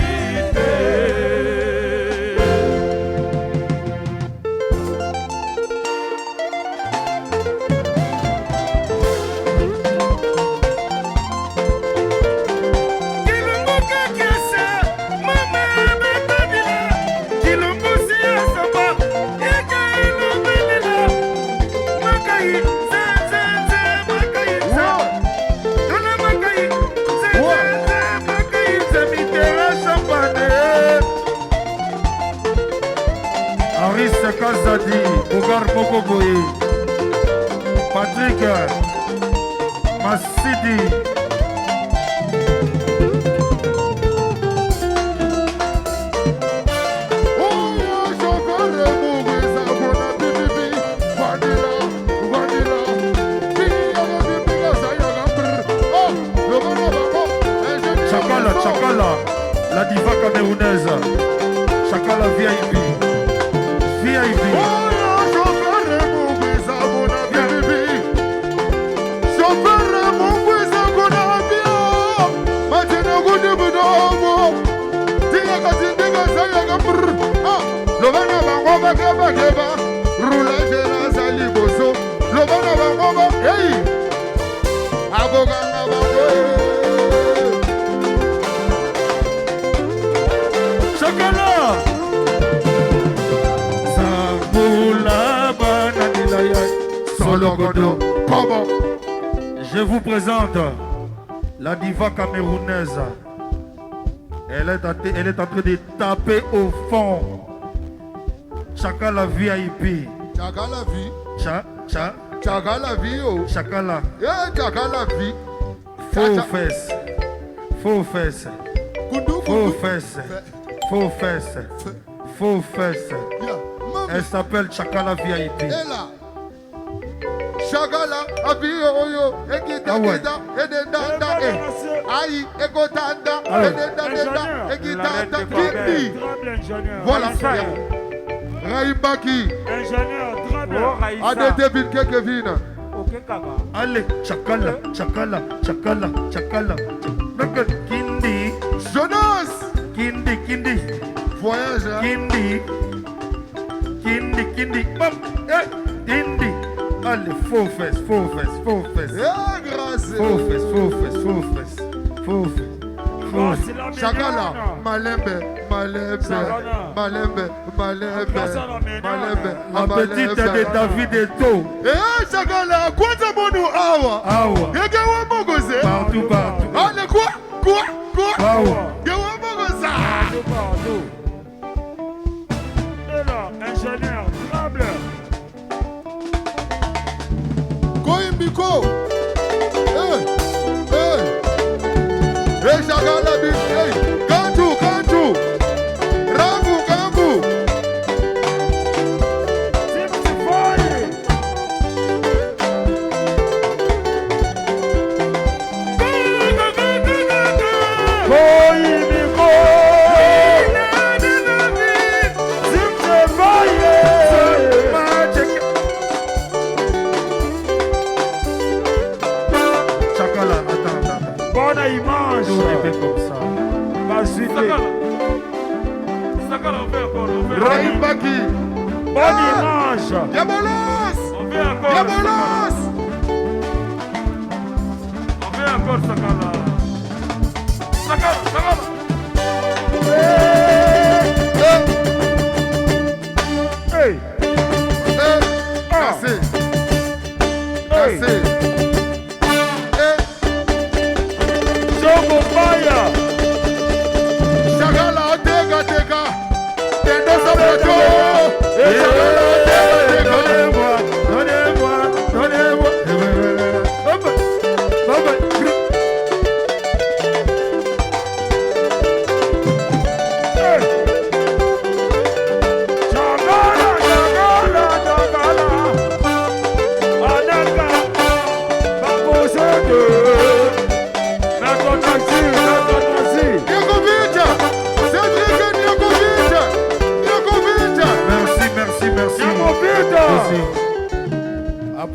Kazadi, Bogar Bokoboye, Patrick Massidi, Chakala, la diva camerounaise, Chakala VIP. Je vous présente la diva camerounaise. Elle est en train de taper au fond. Chakala VIP. Chakala vie. Chakala vie. Oh. Chakala. Chakala vie. Faux fesses. Faux fesses. Faux fesses. Faux fesses. Faux fesses. Elle s'appelle Chakala VIP. Chagala, Abio, Egita, Edenda, Aïe, Egotanda, Edenda, Egita, Kindi. Voilà, Raïbaki, Adete Bilke Kevin. Allez, Chakala, Chakala, Chakala, Chakala, Kindi, Jonas, Kindi, voyage, Kindi, Kindi, Kindi. Allez, faux fesses. Grâce. Faux fesses. Chakala, Malembe. La petite de David Eto. Chakala, quoi ça bon awa? Awa. Gewa Mogoze. Partout. Allez, quoi? Awa. Gewa Mogoza. Partout. Et là, ingénieur, tremble. Koimbiko. Chakala, Kantu. Rambu. Raïbaki. Bonne image. Diabolos. On fait encore Sakala. Hey.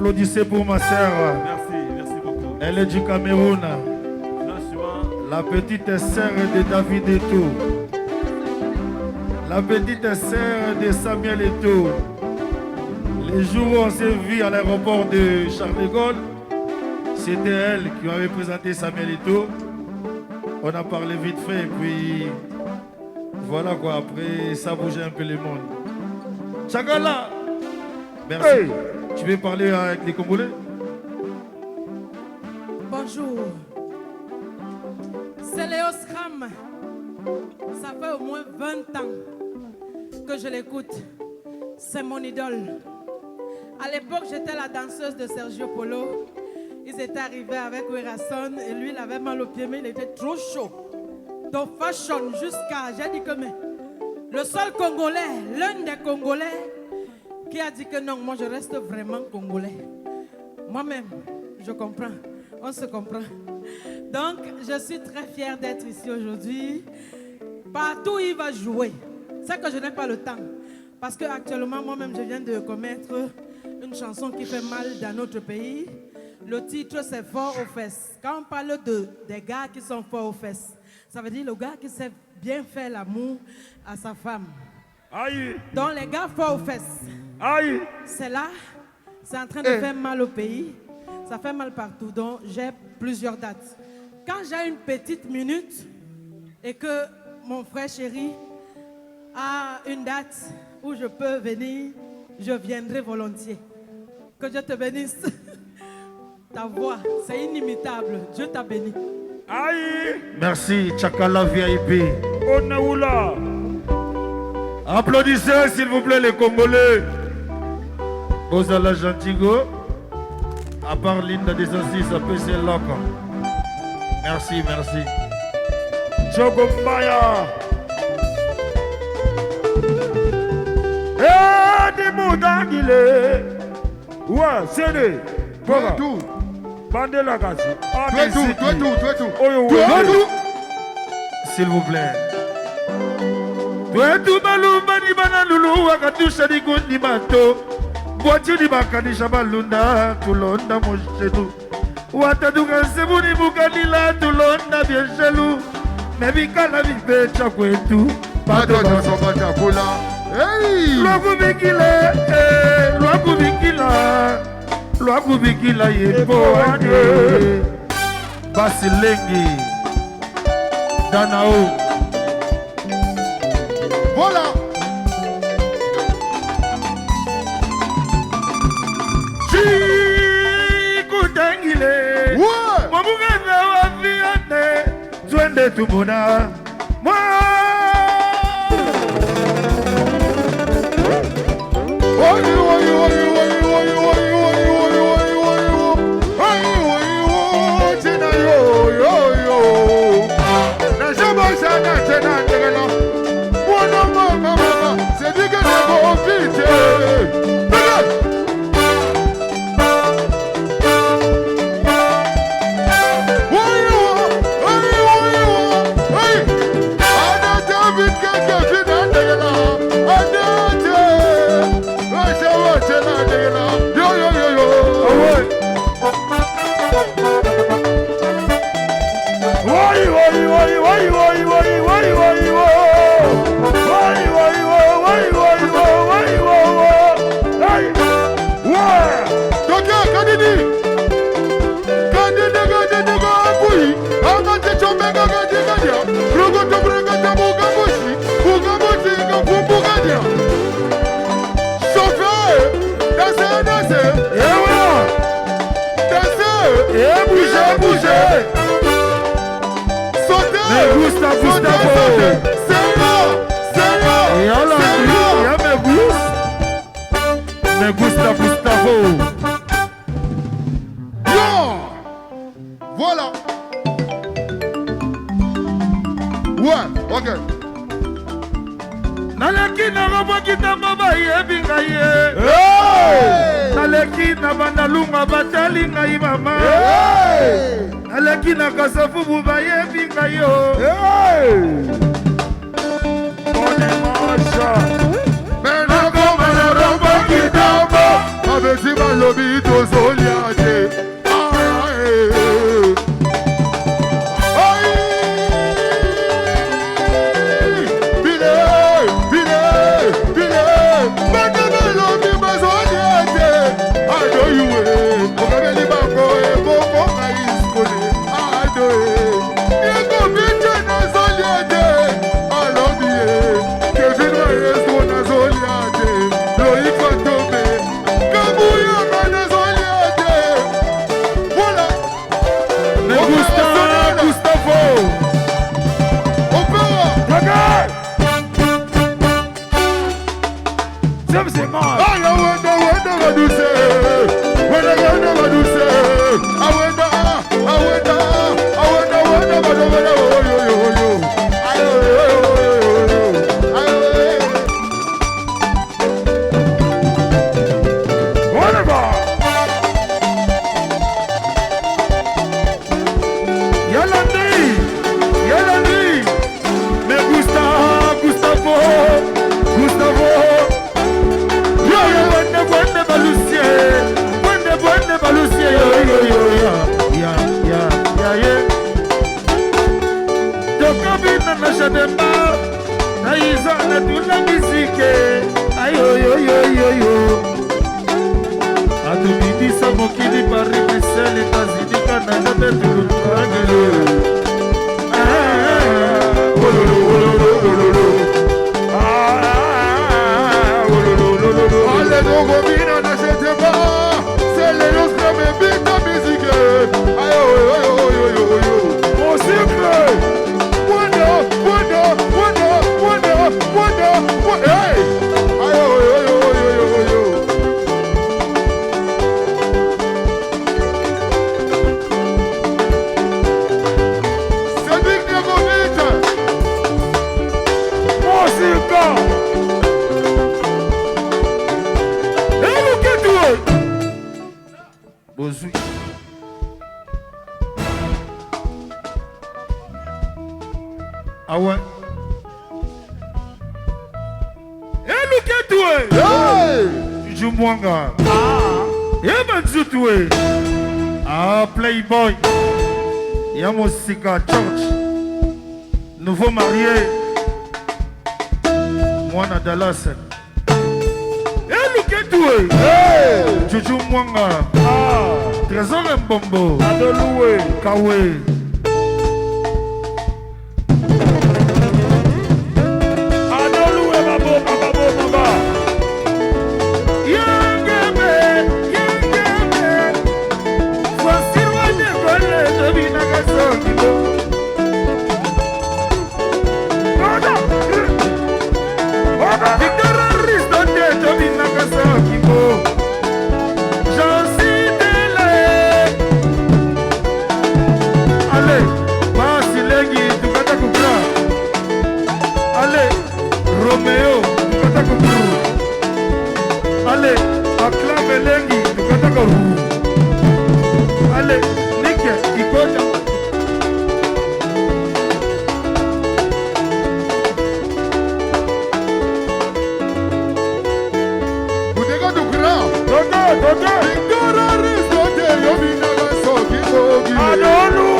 Applaudissez pour ma sœur. Merci beaucoup. Elle est du Cameroun. Franchement. La petite sœur de David Eto. La petite sœur de Samuel Eto. Les jours où on s'est vu à l'aéroport de Charles de Gaulle, c'était elle qui m'avait présenté Samuel Eto. On a parlé vite fait, et puis voilà quoi, après ça bougeait un peu le monde. Chagala, merci. Hey. Tu veux parler avec les Congolais? Bonjour. C'est Léo Scram. Ça fait au moins 20 ans que je l'écoute. C'est mon idole. À l'époque, j'étais la danseuse de Sergio Polo. Ils étaient arrivés avec Werason et lui, il avait mal au pied, mais il était trop chaud. Donc, fashion jusqu'à... J'ai dit que mais, le seul Congolais, l'un des Congolais, qui a dit que non, moi je reste vraiment Congolais. Moi-même, je comprends. On se comprend. Donc, je suis très fière d'être ici aujourd'hui. Partout où il va jouer. C'est que je n'ai pas le temps. Parce qu'actuellement, moi-même, je viens de commettre une chanson qui fait mal dans notre pays. Le titre, c'est Fort aux fesses. Quand on parle des gars qui sont forts aux fesses, ça veut dire le gars qui sait bien faire l'amour à sa femme. Aïe. Donc, les gars forts aux fesses. Aïe. C'est là, c'est en train de faire mal au pays. Ça fait mal partout. Donc, j'ai plusieurs dates. Quand j'ai une petite minute et que mon frère chéri a une date où je peux venir, je viendrai volontiers. Que Dieu te bénisse. Ta voix, c'est inimitable. Dieu t'a béni. Aïe. Merci, Chakala VIP. On est où là? Applaudissez s'il vous plaît les Congolais. Ozala Jantigo. À part Linda des Assis, ça peut c'est loco. Merci. Chogombaya. Eh, Dimudangile. Ouais, c'est des. Tout. Bande la gazi. Tout. S'il vous plaît. Tout balou bani bana lulu wakatusha di kundi bato. Boiti di bakani shabalunda tulonda moshelu. Wataduka sebuni bukanila tulonda bieshelu. Mebika la vipecha kwetu. Pato no sobacha kula. Hey! Lwakubikila yepoane. Basilengi. Danao. Voilà. Chikutangile. Ouais. Mwamugana wa viane. Twende tumona. C'est dit que c'est bon vite. Gustavo. Voilà. Ouais, ok. Naleki na robaki na mama yebi ngaye. Naleki na bandalunga batali ngai mama. Naleki na kasafubu bayebi ngayo. On est moche. Mais non, comme on a robaki d'abord. Avec si mal lobby, tout ça. kabina na Chadema Naïza na toute la musique Aïe yo yo yo yo yo Atomidi sa mokili Paris, Bruxelles, États-Unis, Canada, Belgique, Allez, donc, Robina, n'achètez pas. C'est les gens qui aiment bien ta musique. Aïe, aïe, aïe, aïe, aïe, aïe. Mon cycle. Wanda, Wanda, Wanda, Wanda, Wanda, Wanda. Hey. Aïe, aïe, aïe, aïe, aïe, aïe. C'est lui qui est vite. Mon cycle. Bozui. Ah ouais. Eh Louketoué. Tu joues Mwanga. Eh Manzoutoué. Ah Playboy. Yamosika Church. Nouveau marié. Mwana Dallas. Juju Mwanga Trésor Mbombo Adoloué Kawe Adoloué Babo Babo Baba Yangebe Voici roi de Gole Domina Gasokimo Victor Aristote Domina Gasokimo Romeo, tukata kukuru. Allez, Akla Melengi, tukata kukuru. Allez, Nike, Ikoja. Boudega Doukra. Dodo, Dodo Victor Aristote, Yobina Gasoki Bogi. Adolou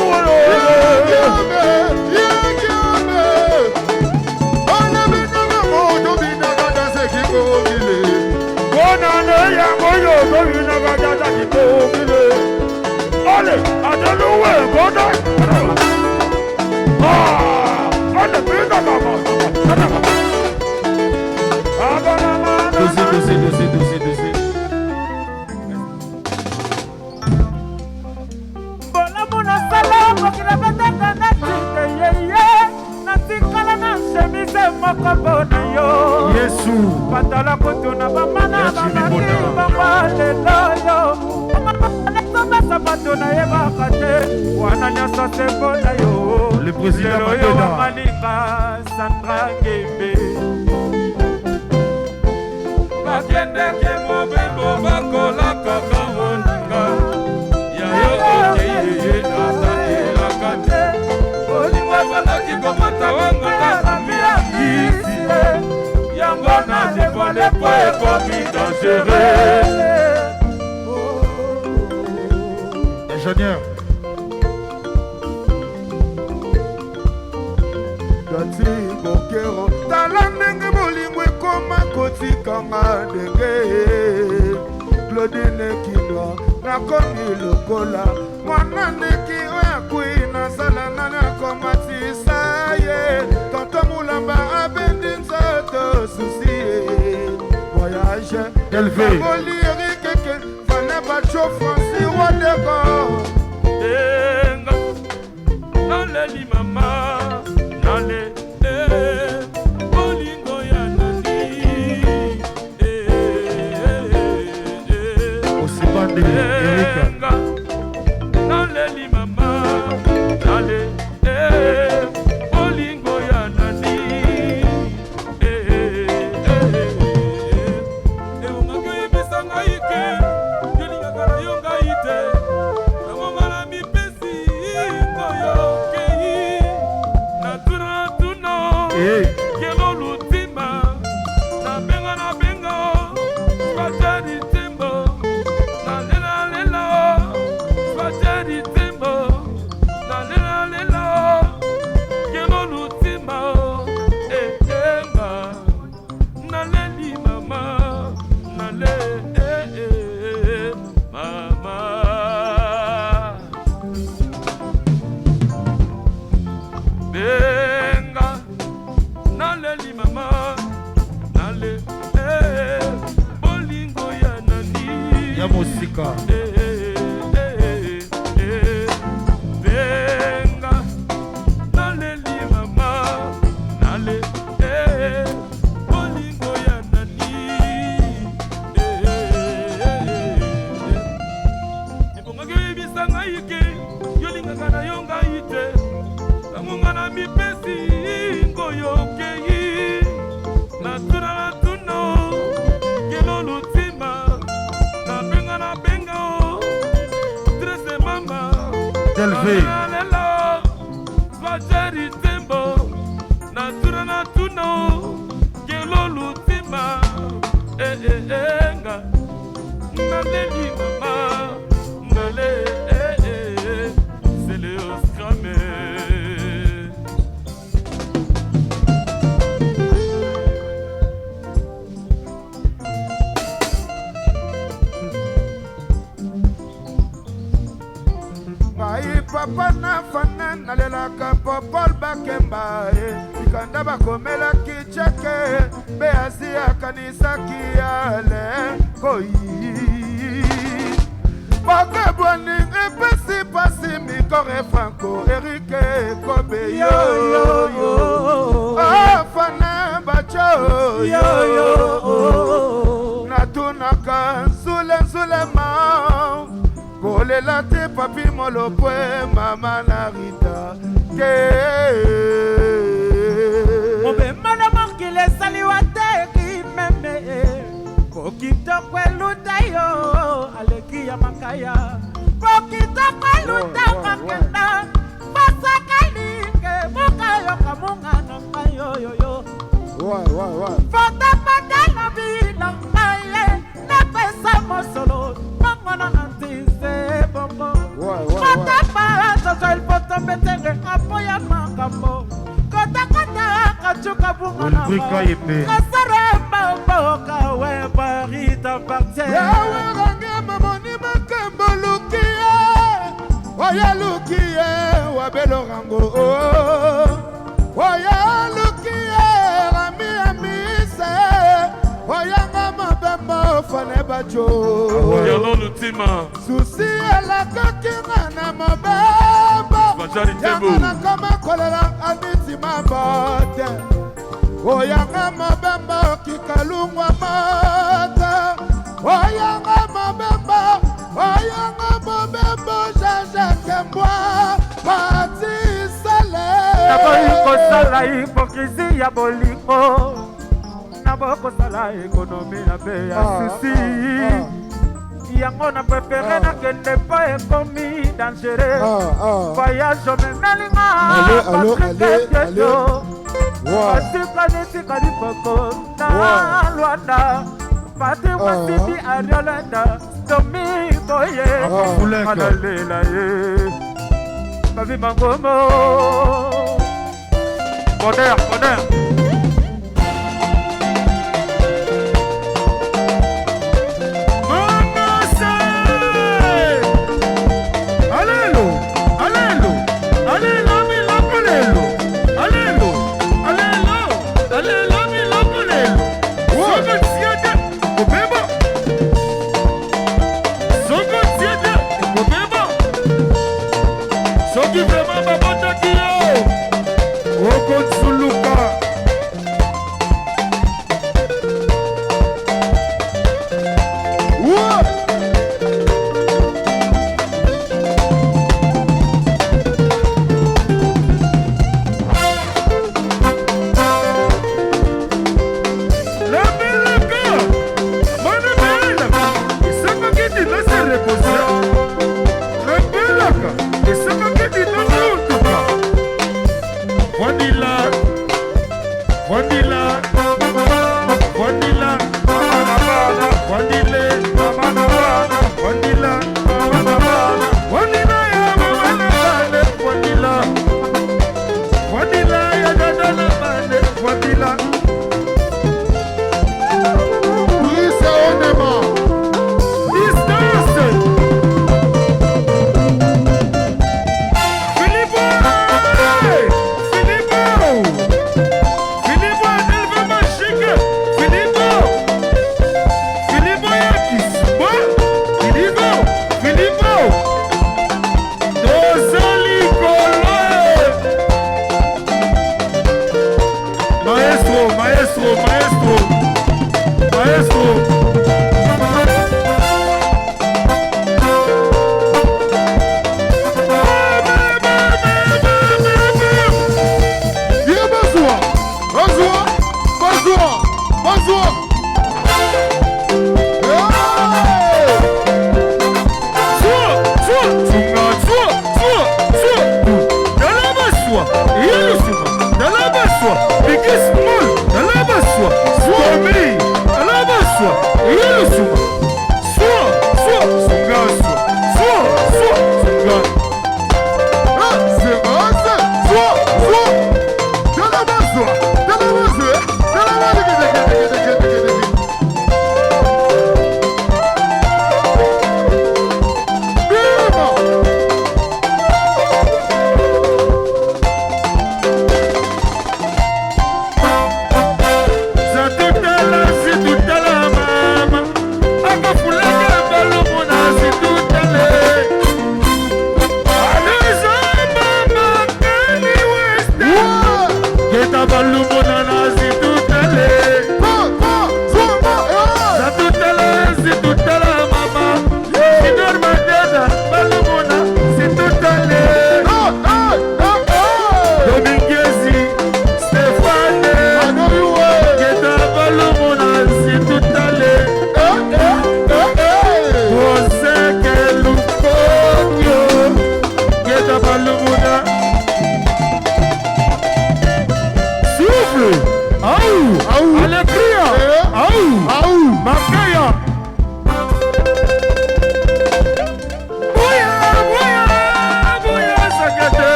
Allez, Adeloué, Goda. Allez, Dossier. Bola mona sala, mokila batanga na tike yeye. Natikala na chemise moko bona yo. Yesu. Patala kutuna bamana bamaki bambale loyo. Le président Malinga Sandra Gembe Bakende ke mobembo bakola kakamonga Yayo okeye natake lakate Olingwa balaki komata wango na kamia isi Yango na depole po ekomi dangereux Ingénieur. Gati Bokero Talandenge bolingo ekoma kotikanga ndenge Claudine Kindwa nakomi lokola mwana ndeki oyo akui nasala nani akomatisa ye Tonto Mulamba abendi nzoto susi voyage Baboli Erikeke Fane Bacho Franci Wadeko Enga Naleli mama Nale Bolingo ya nani Osibande Erika Naleli mama Nale Bolingo ya nani Eunga kuyibisanga ike Yolinga kala yonga ite Namomala mipesi Koyo kei Natura tuno Kelo lutima Nabenga Spaghetti tembo Nalela Spaghetti tembo Nalela Kelo Mosika. Benga, naleli mama, nale, bolingo ya nani. Ebongaki yebisa ngai ke, yolingaka na yo ngai te. Tango nga na mipesi, ngoyo okei. Natuna natuna o, kelo lutima. Nabenga nabenga o, trese mama. Delvé. Swajeri tembo, natuna natuna o, kelo lutima. Nga, naleli mama, nale, c'est le oscramé. Papa na fana nalelaka popol bakemba ikanda bakomelaki cheke beasi akanisaki ale koyi bakebwani epesi pasi mikore franco erike kobeyo afana bacho natunaka nzulema kolela te papi molopwe mama narita ke mobema na mokili esaliwa te kimeme kokitoko eluta yo aleki ya makaya kokitoko eluta kakenda basakalinge mokayoka mongana ngayoyoyo fotapatala bina ngaye napesa mosolo mongona nantise bongo fotapa soso ilfotombetenge apoya makambo kotakota kachuka bungana kasaramba mboka we barita partie yawe range mamoni makambo lukie oya lukie wabelo rango oya lukie rami amise oyanga mabembo fane bajo yalo lutima susi elakaki na mabembo yangana kama kolela anitima bote oyanga mabembo kikalungwa mata oyanga mabembo jaja kembwa pati sale naboyikosala hipokrizi ya bolingo nabokosala ekonomi na be ya susi yango na prefere nakende po ekomi dangere voyage omemelinga patrikeketo otika lipoko na lwanda pati mwasidi ariolenda tomi boye manalela ye bavi mangomo bonheur Maestro, maestro, maestro. Yeah, bonsoir, bonsoir, bonsoir, bonsoir.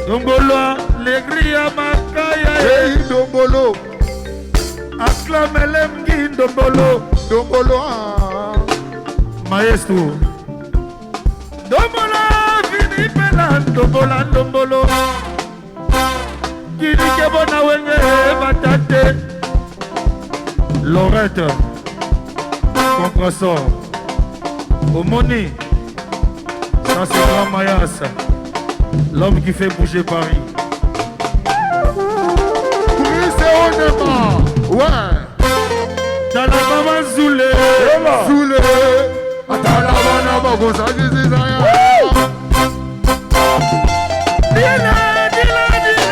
Dombolo, alegria makaya. Hey, Dombolo. Acclame lemgi Dombolo. Dombolo. Maestro. Dombolo, fini pelan. Dombola, Dombolo. Kini kebona wenge batate. Lorette. Compressor. Omoni. Ça c'est grand Mayas. L'homme qui fait bouger Paris. C'est honnêtement. Ouais. Dans la maman Zoulé. Zoulé. Attends la maman, bon ça, je sais rien. Dis-la, dis-la, dis-la.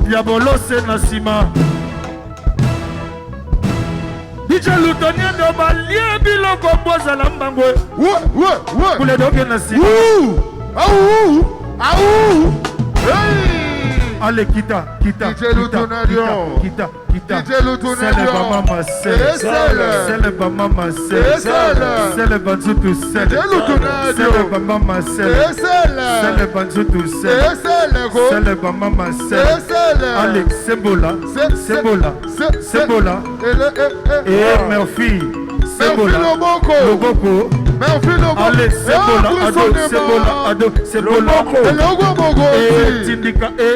Diabolose na sima DJ Lutonien de balie biloko boza la mbangwe ouais Kule doge na sima Allez kita DJ Lutonadio kita DJ Lutonadio c'est le mama c'est le banzutu c'est le mama c'est le banzutu c'est le mama Allez Sebola et Murphy Sebola Loboko allez Sebola et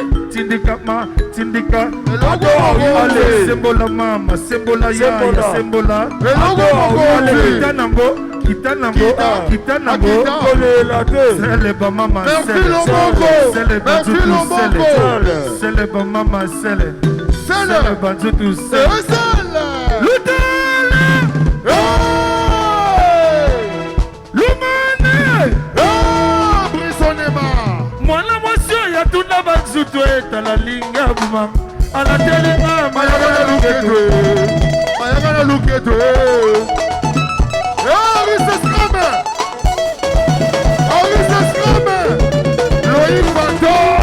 Tindika allez Sebola mama Sebola ya Sebola allez Kitanango c'est le mama c'est le banzutu c'est le mama c'est le banzutu la linga buma ala telema mayagana luketo Arisa Scrame Loïc Fantôme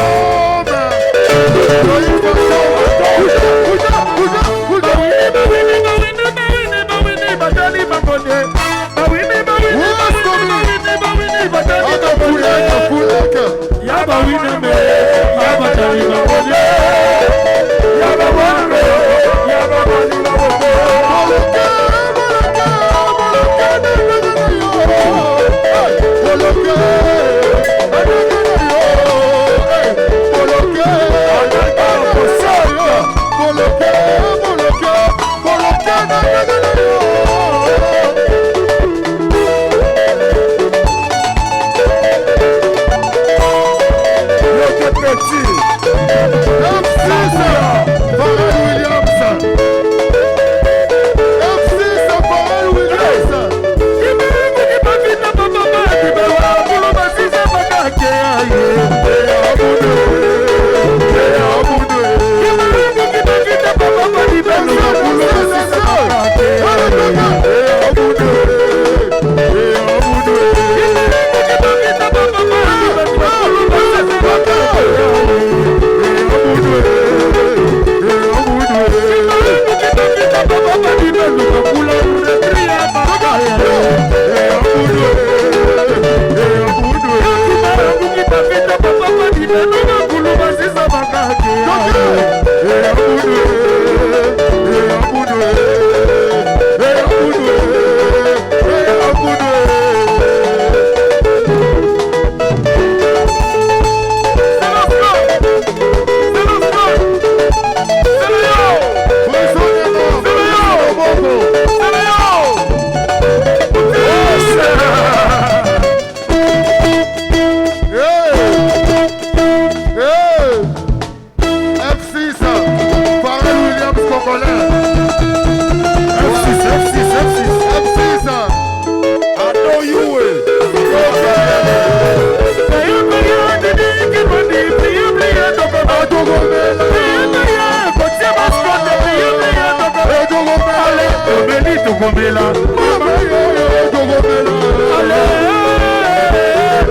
togomela Mama yoyo togomela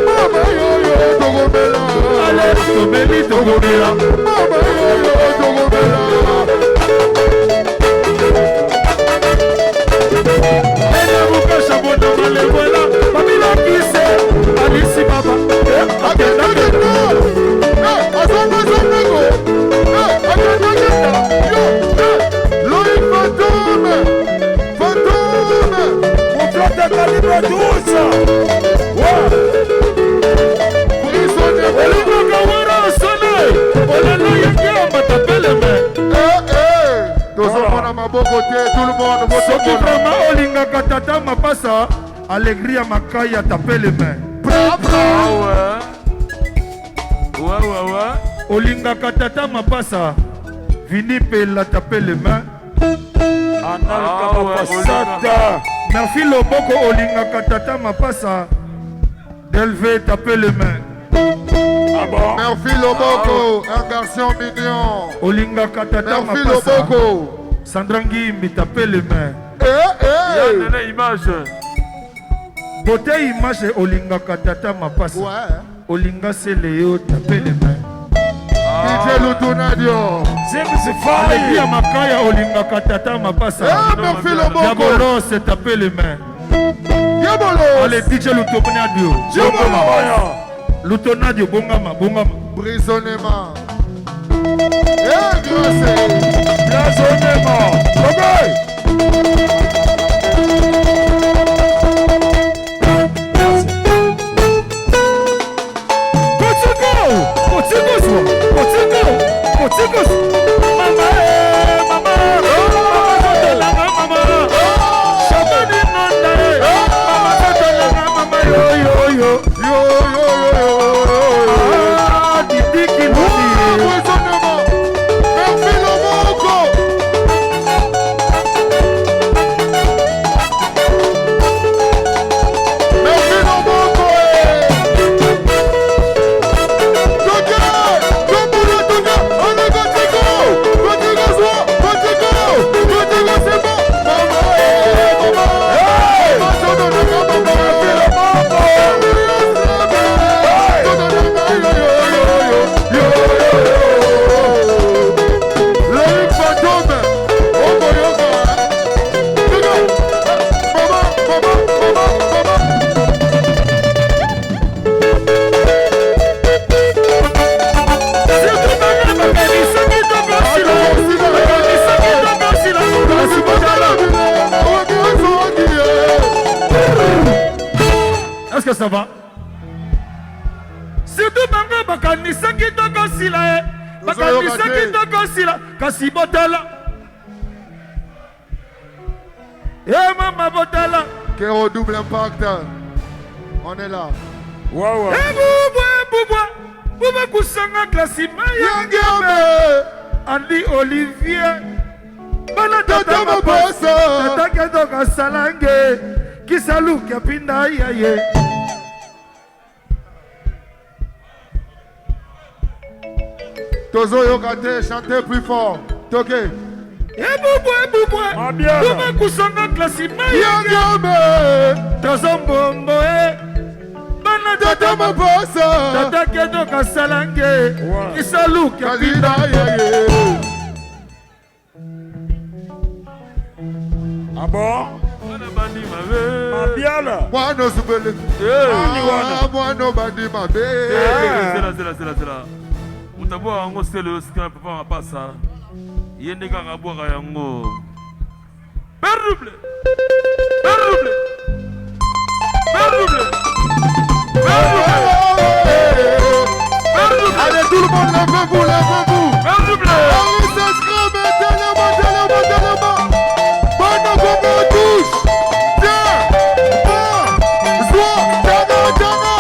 Mama yoyo togomela ale tomeli togomela Mama yoyo togomela ene bukasha bono malewela babila kise alisi baba Agenda Azongo zongo Agenda Yo Loïc Fantôme Mon flotte calibre 12. Ouais. Prisonnier olingo kawara sone olelo yenge amatapele me tozomona maboko te tout le monde soki motokona vraiment olingaka tata mapasa alegria makai atapele me Ouais. olingaka tata mapasa vini pela tapele me Sata. merci loboko olingaka tata mapasa delve tapele me Ah bon? Merci Loboko, un garçon mignon. olingaka tata Merci mapasa Loboko. sandrangi mitapele me Nene image. bote image olingaka tata mapasa Ouais. olinga sele yo tapele me DJ Lutunadio. aleki ya makaya olingaka tata mapasa Merci Loboko. diabolo se tapele me Diabolo. ale dj lutonadio lutonadio bongama Brisonnement. Grâce. Blasonnement. Est-ce que ça va? Surtout banga bakanisaki toko sila bakanisaki toko sila kasi botala mama botala Kéro double impact. On est là. Ouais. boubou kusanga klasi Yangame. Andy Olivier bana Tata Mapasa. tata kedoka salange kisaluka pinda yaye Tozo Yokate, chantez plus fort. Toké. boubou kusanga klasi Yangame. tozombombo bana Tata Mapasa. tata kedoka salange kisaluka Kalida pinda yaye. Ah bon? Mabiala. Mwana subele. Mwana bandi mabe. Zela. Mutabwa yango sele osika papa mapasa. Yende kaka bwaka yango. Perdouble. Allez tout le monde, levez-vous. Allez, ça se crame, tellement. Bonne bonne touche. Tiens. Zwa. Django.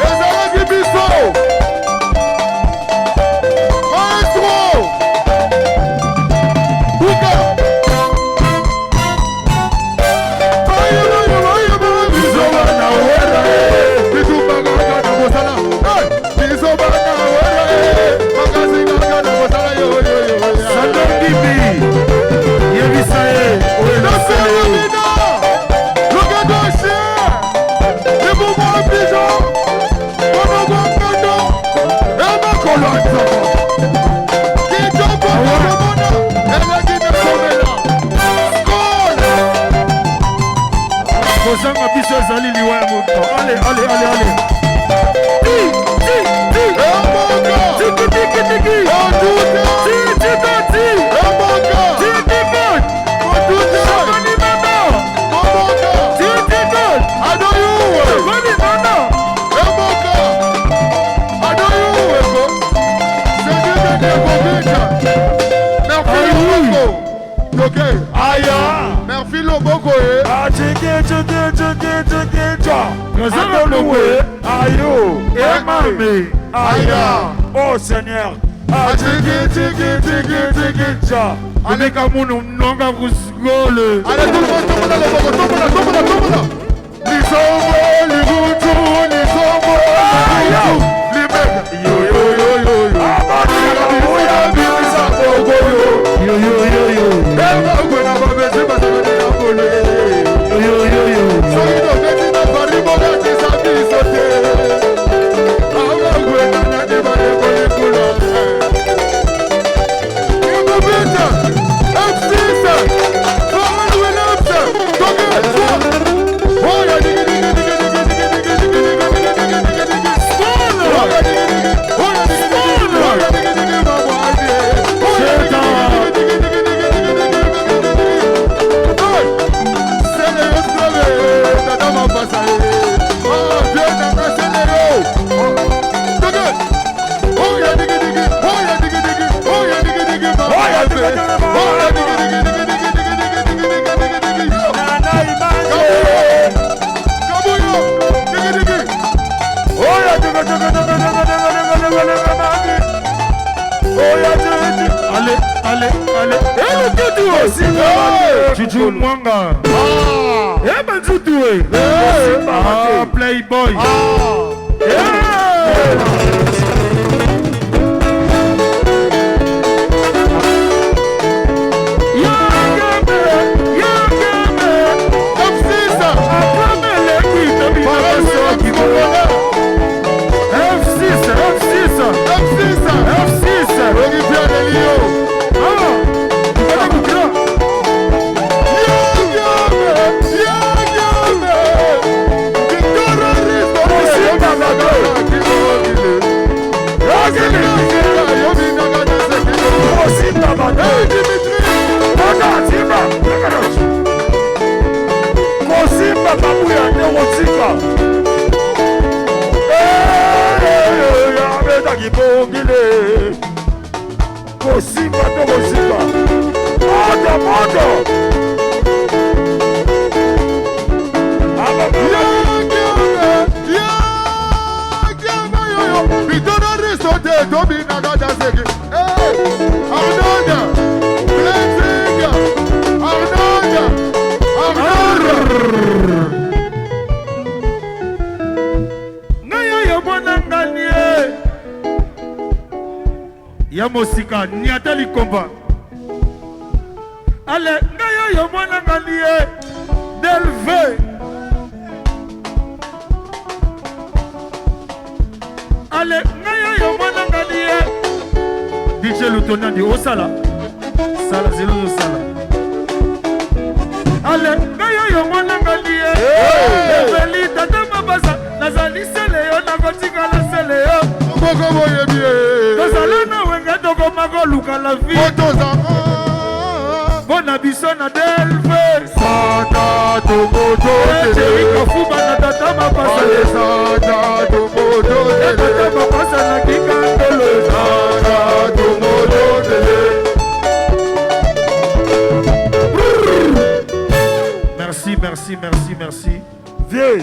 Les Arabes Bisso. Maestro. Buka. Aïe. ezali liwa ya moto. Allez. Merci Loboko. Oh Seigneur. Avec un monde non va vous gole. Allez tout le monde, tombe. Les Juju Mwanga. Playboy. Mosika niatali komba. Ale ngayo yo mwana ngaliye delve. Ale ngayo yo mwana ngaliye. DJ Lutona di osala. Sala zelo osala. Ale ngayo yo mwana ngaliye. Eveli tata mabasa nazali sele yo nakotika la sele yo. Boko boye bien. Tozalana wenga toko magoluka la vie. Bona biso na delve. Santa tomoto tele. Kafuba na tata mapasa. Santa tomoto tele. Tata mapasa na kikandolo. Santa tomoto tele. Merci. Vieux.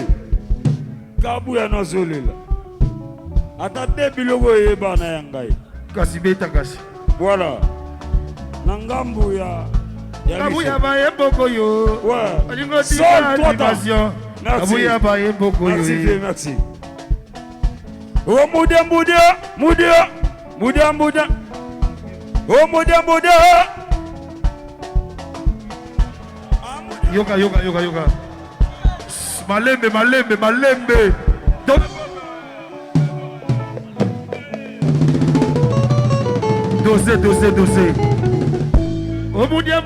Kabuya no zolela. Atate biloko yebana yangai. Kasi beta kasi. Voilà. Nangambu ya Kabuya ba yeboko yo. Ouais. Olingo tika animation. Kabuya ba yeboko yo. Merci. Oh mudia. Oh mudia. Yoga. Malembe. Donc Dosé. Oh mudia.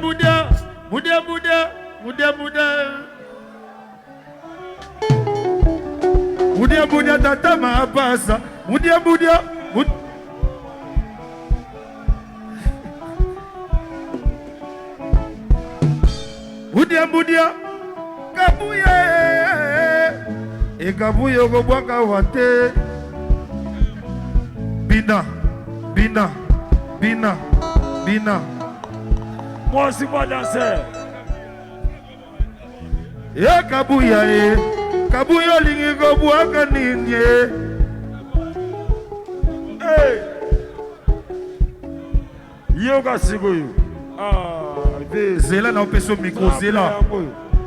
Boudia boudia tata ma passa. Boudia boudia. Boudia boudia. Kabuya. Et kabuya go boaka wate. Bina. Bina. Bina. Bina. Moi aussi moi danseur. Ya kabuya kabuya lingi go boaka nini Yoga sigoyo. Zela na opeso micro Zela.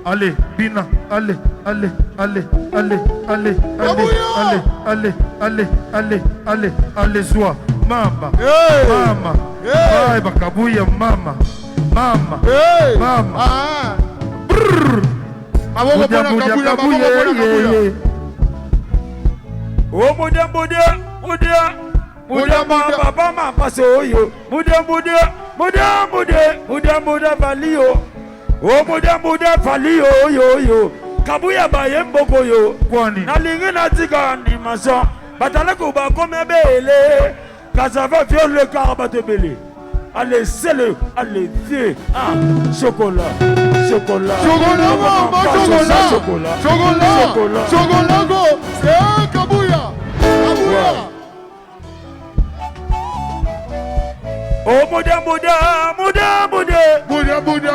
Allez, Bina, allez, allez, allez, allez, allez, allez, allez, allez, allez, allez, allez, sois, mama, mama, ay bakabuya mama, mama, mama. Oh mudia papa ma passe oyo. Mudia valio. Oh mudia valio yo. Kabuya baye mboko yo. Kwani na lingi na tika ni mason. Batale ko ba comme bele. Kasava viole le carabato belé. Allez, c'est le, allez, vieux, chocolat, chocolat, chocolat, c'est Kabuya, oh, moda,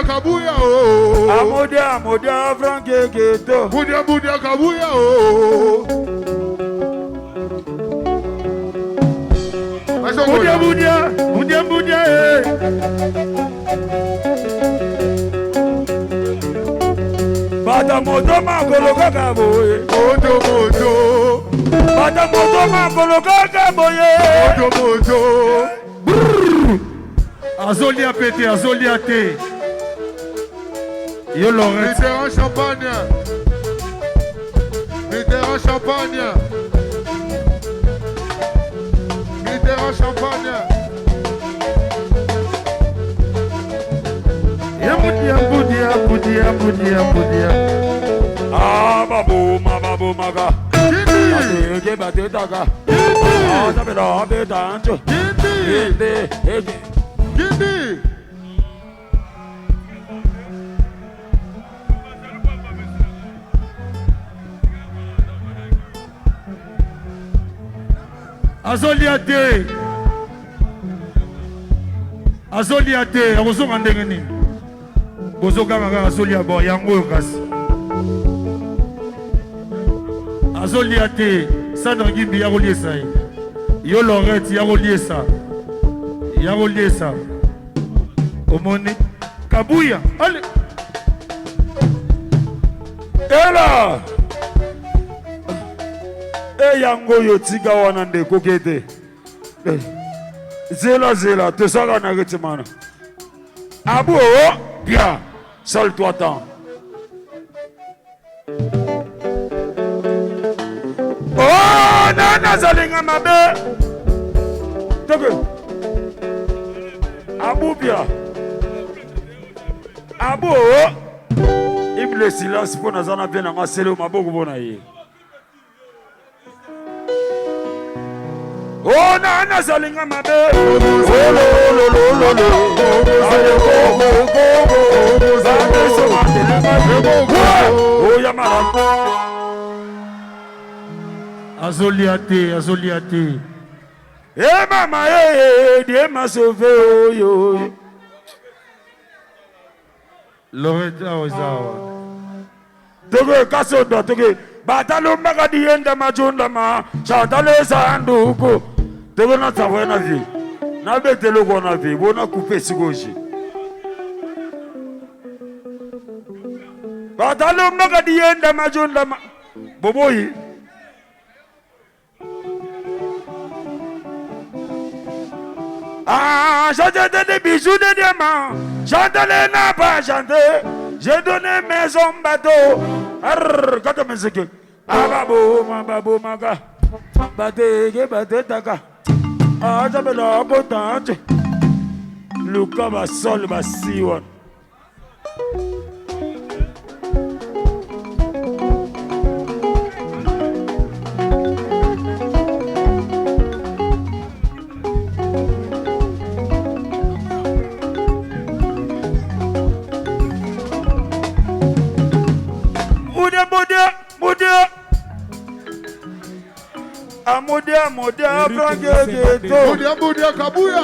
Kabuya, oh, moda, Franck Geto, moda, Kabuya, oh. Boudia, Bata moto ma koloka kaboye. Moto. Bata moto ma koloka kaboye. Moto. Azolia pété, Azolia té. Yo Laurent. Mitterrand champagne. Boudia. Ah, babu maga. Bate daga. Ah, tabela betancho. Gindi. Azolia té, akozonga ndenge nini? Bozokanga kaka azolia bon yango oyo kasi. Azolia té, Sandra Gimbi yakoliesa ye. Yo Laurette yakoliesa. Omoni Kabuya, allez. Ela. Yango yo tiga wana ndeko kete. Zela, te sala na retimana. Abu, bien, seul toi tant. Oh, nana zalinga mabe. Togo. Abu, bien. Abu, il le silence pour nous en avoir un seul ma beaucoup bonaye. Oh nana zalinga mabe. Oh lo. Oh yamara. Azolia té. Eh mama Dieu m'a sauvé yo. Laurette aozawa. Togo kasoda togo. Batalo magadi enda majunda ma. Chantale sanduko. Togo na tsawe na vie. Na betelo ko na vie. Bona couper sigoji. Batalo magadi enda majunda ma. Boboyi. Ah, j'entends des bijoux de diamants. J'entends n'a pas chanté. J'ai donné maison bateau. Arr, quand on me dit que Ababo, maga. Bate, taka. Ah, j'avais la potente. Luka va sol, va siwan. Amudia, Franketo. Mudia, Kabuya,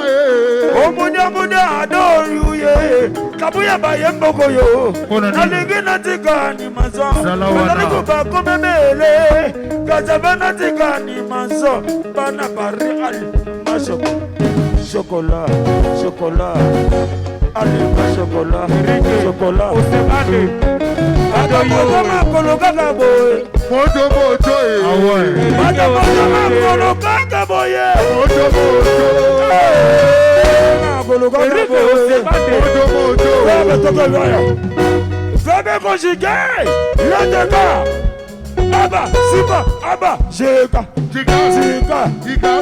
Oh, Mudia, adore you, yeah. Kabuya by Yemboko, yo. Naligina Tikani, Mason. Nalikuba Kumele. Kazavana Tikani, Mason. Banapari, Maso. Chocolat. Allez, chocolat. Moto, Fais conjuguer le débat. Abba, Siba, Abba, Jeka,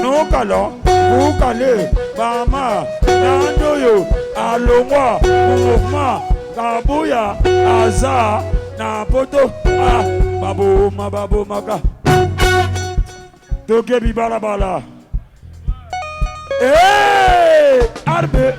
nous calons, vous calez, Bama, Nandoyo, Alomwa, Mouvement, Kabuya, Aza, Napoto, Babu, Maka, Toke Bibalabala. Hey, Arbe,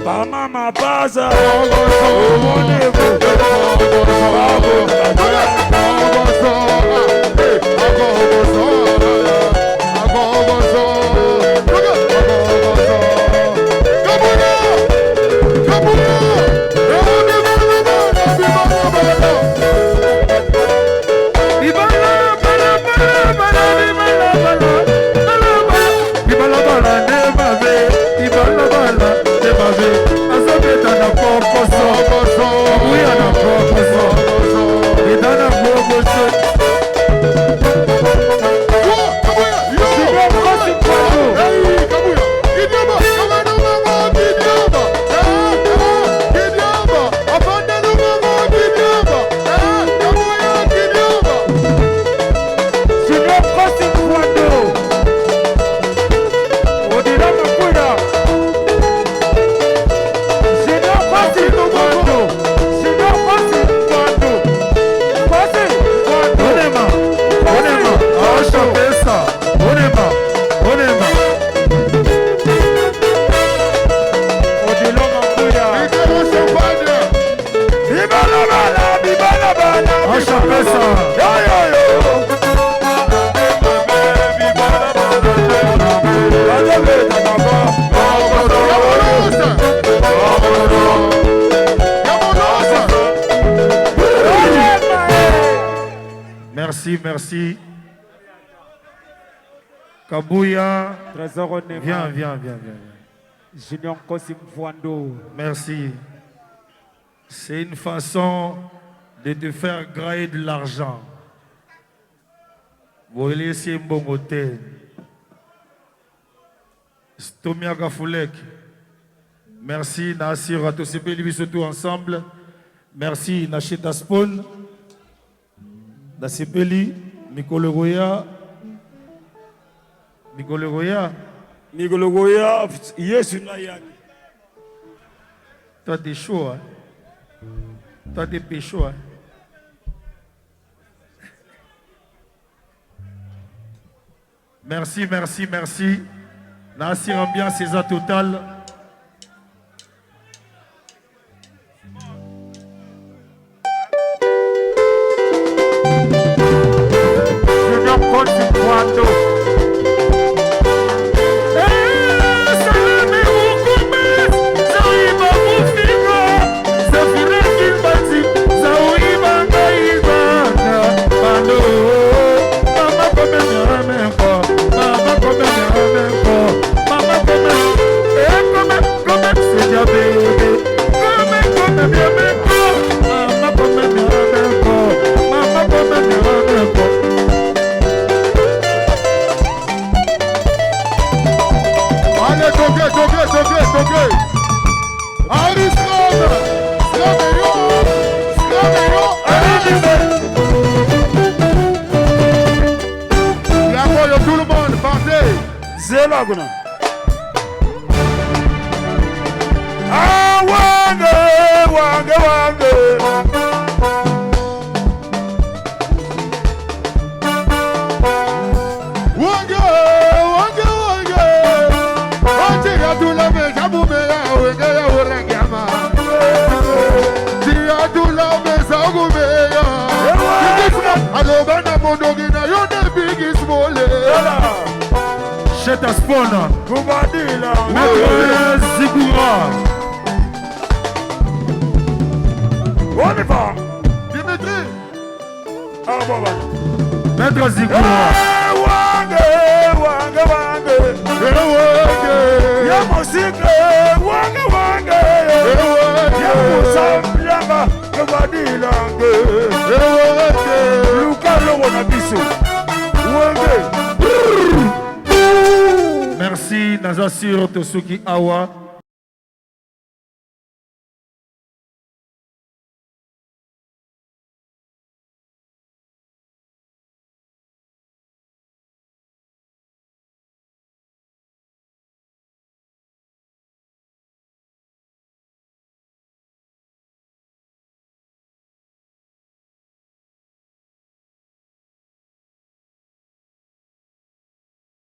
Mama pasa, Merci. Kabouya. Viens. Junior Kosim Fwando. Merci. C'est une façon de te faire grailler de l'argent. Vous laissez un bon hôtel. Stomia Gafoulek. Merci Nassir Atosepeli surtout ensemble. Merci Nacheta Spoon. Nasepeli, Mikologoya, yes, toi t'es chaud, hein? Toi t'es pécho, hein? Merci. Nassir Ambiance, c'est ça total. Ah, wange, wange, wange. Wange, wange, wange. Tia dula me jamu me ya wenge ya urengama. Tia dula me sagu me ya. Alobana mondogina yone bigi smole. Cheta Spona. Kubadila. Zigura. On y va. Dimitri. Ah, bon, bon. Maître Zigura. Wange, wange, wange. Ya musique, wange, wange. Ya musambianga, kubadila. Luka logo na biso. Wange. Merci, Naza Sur Tosuki Awa.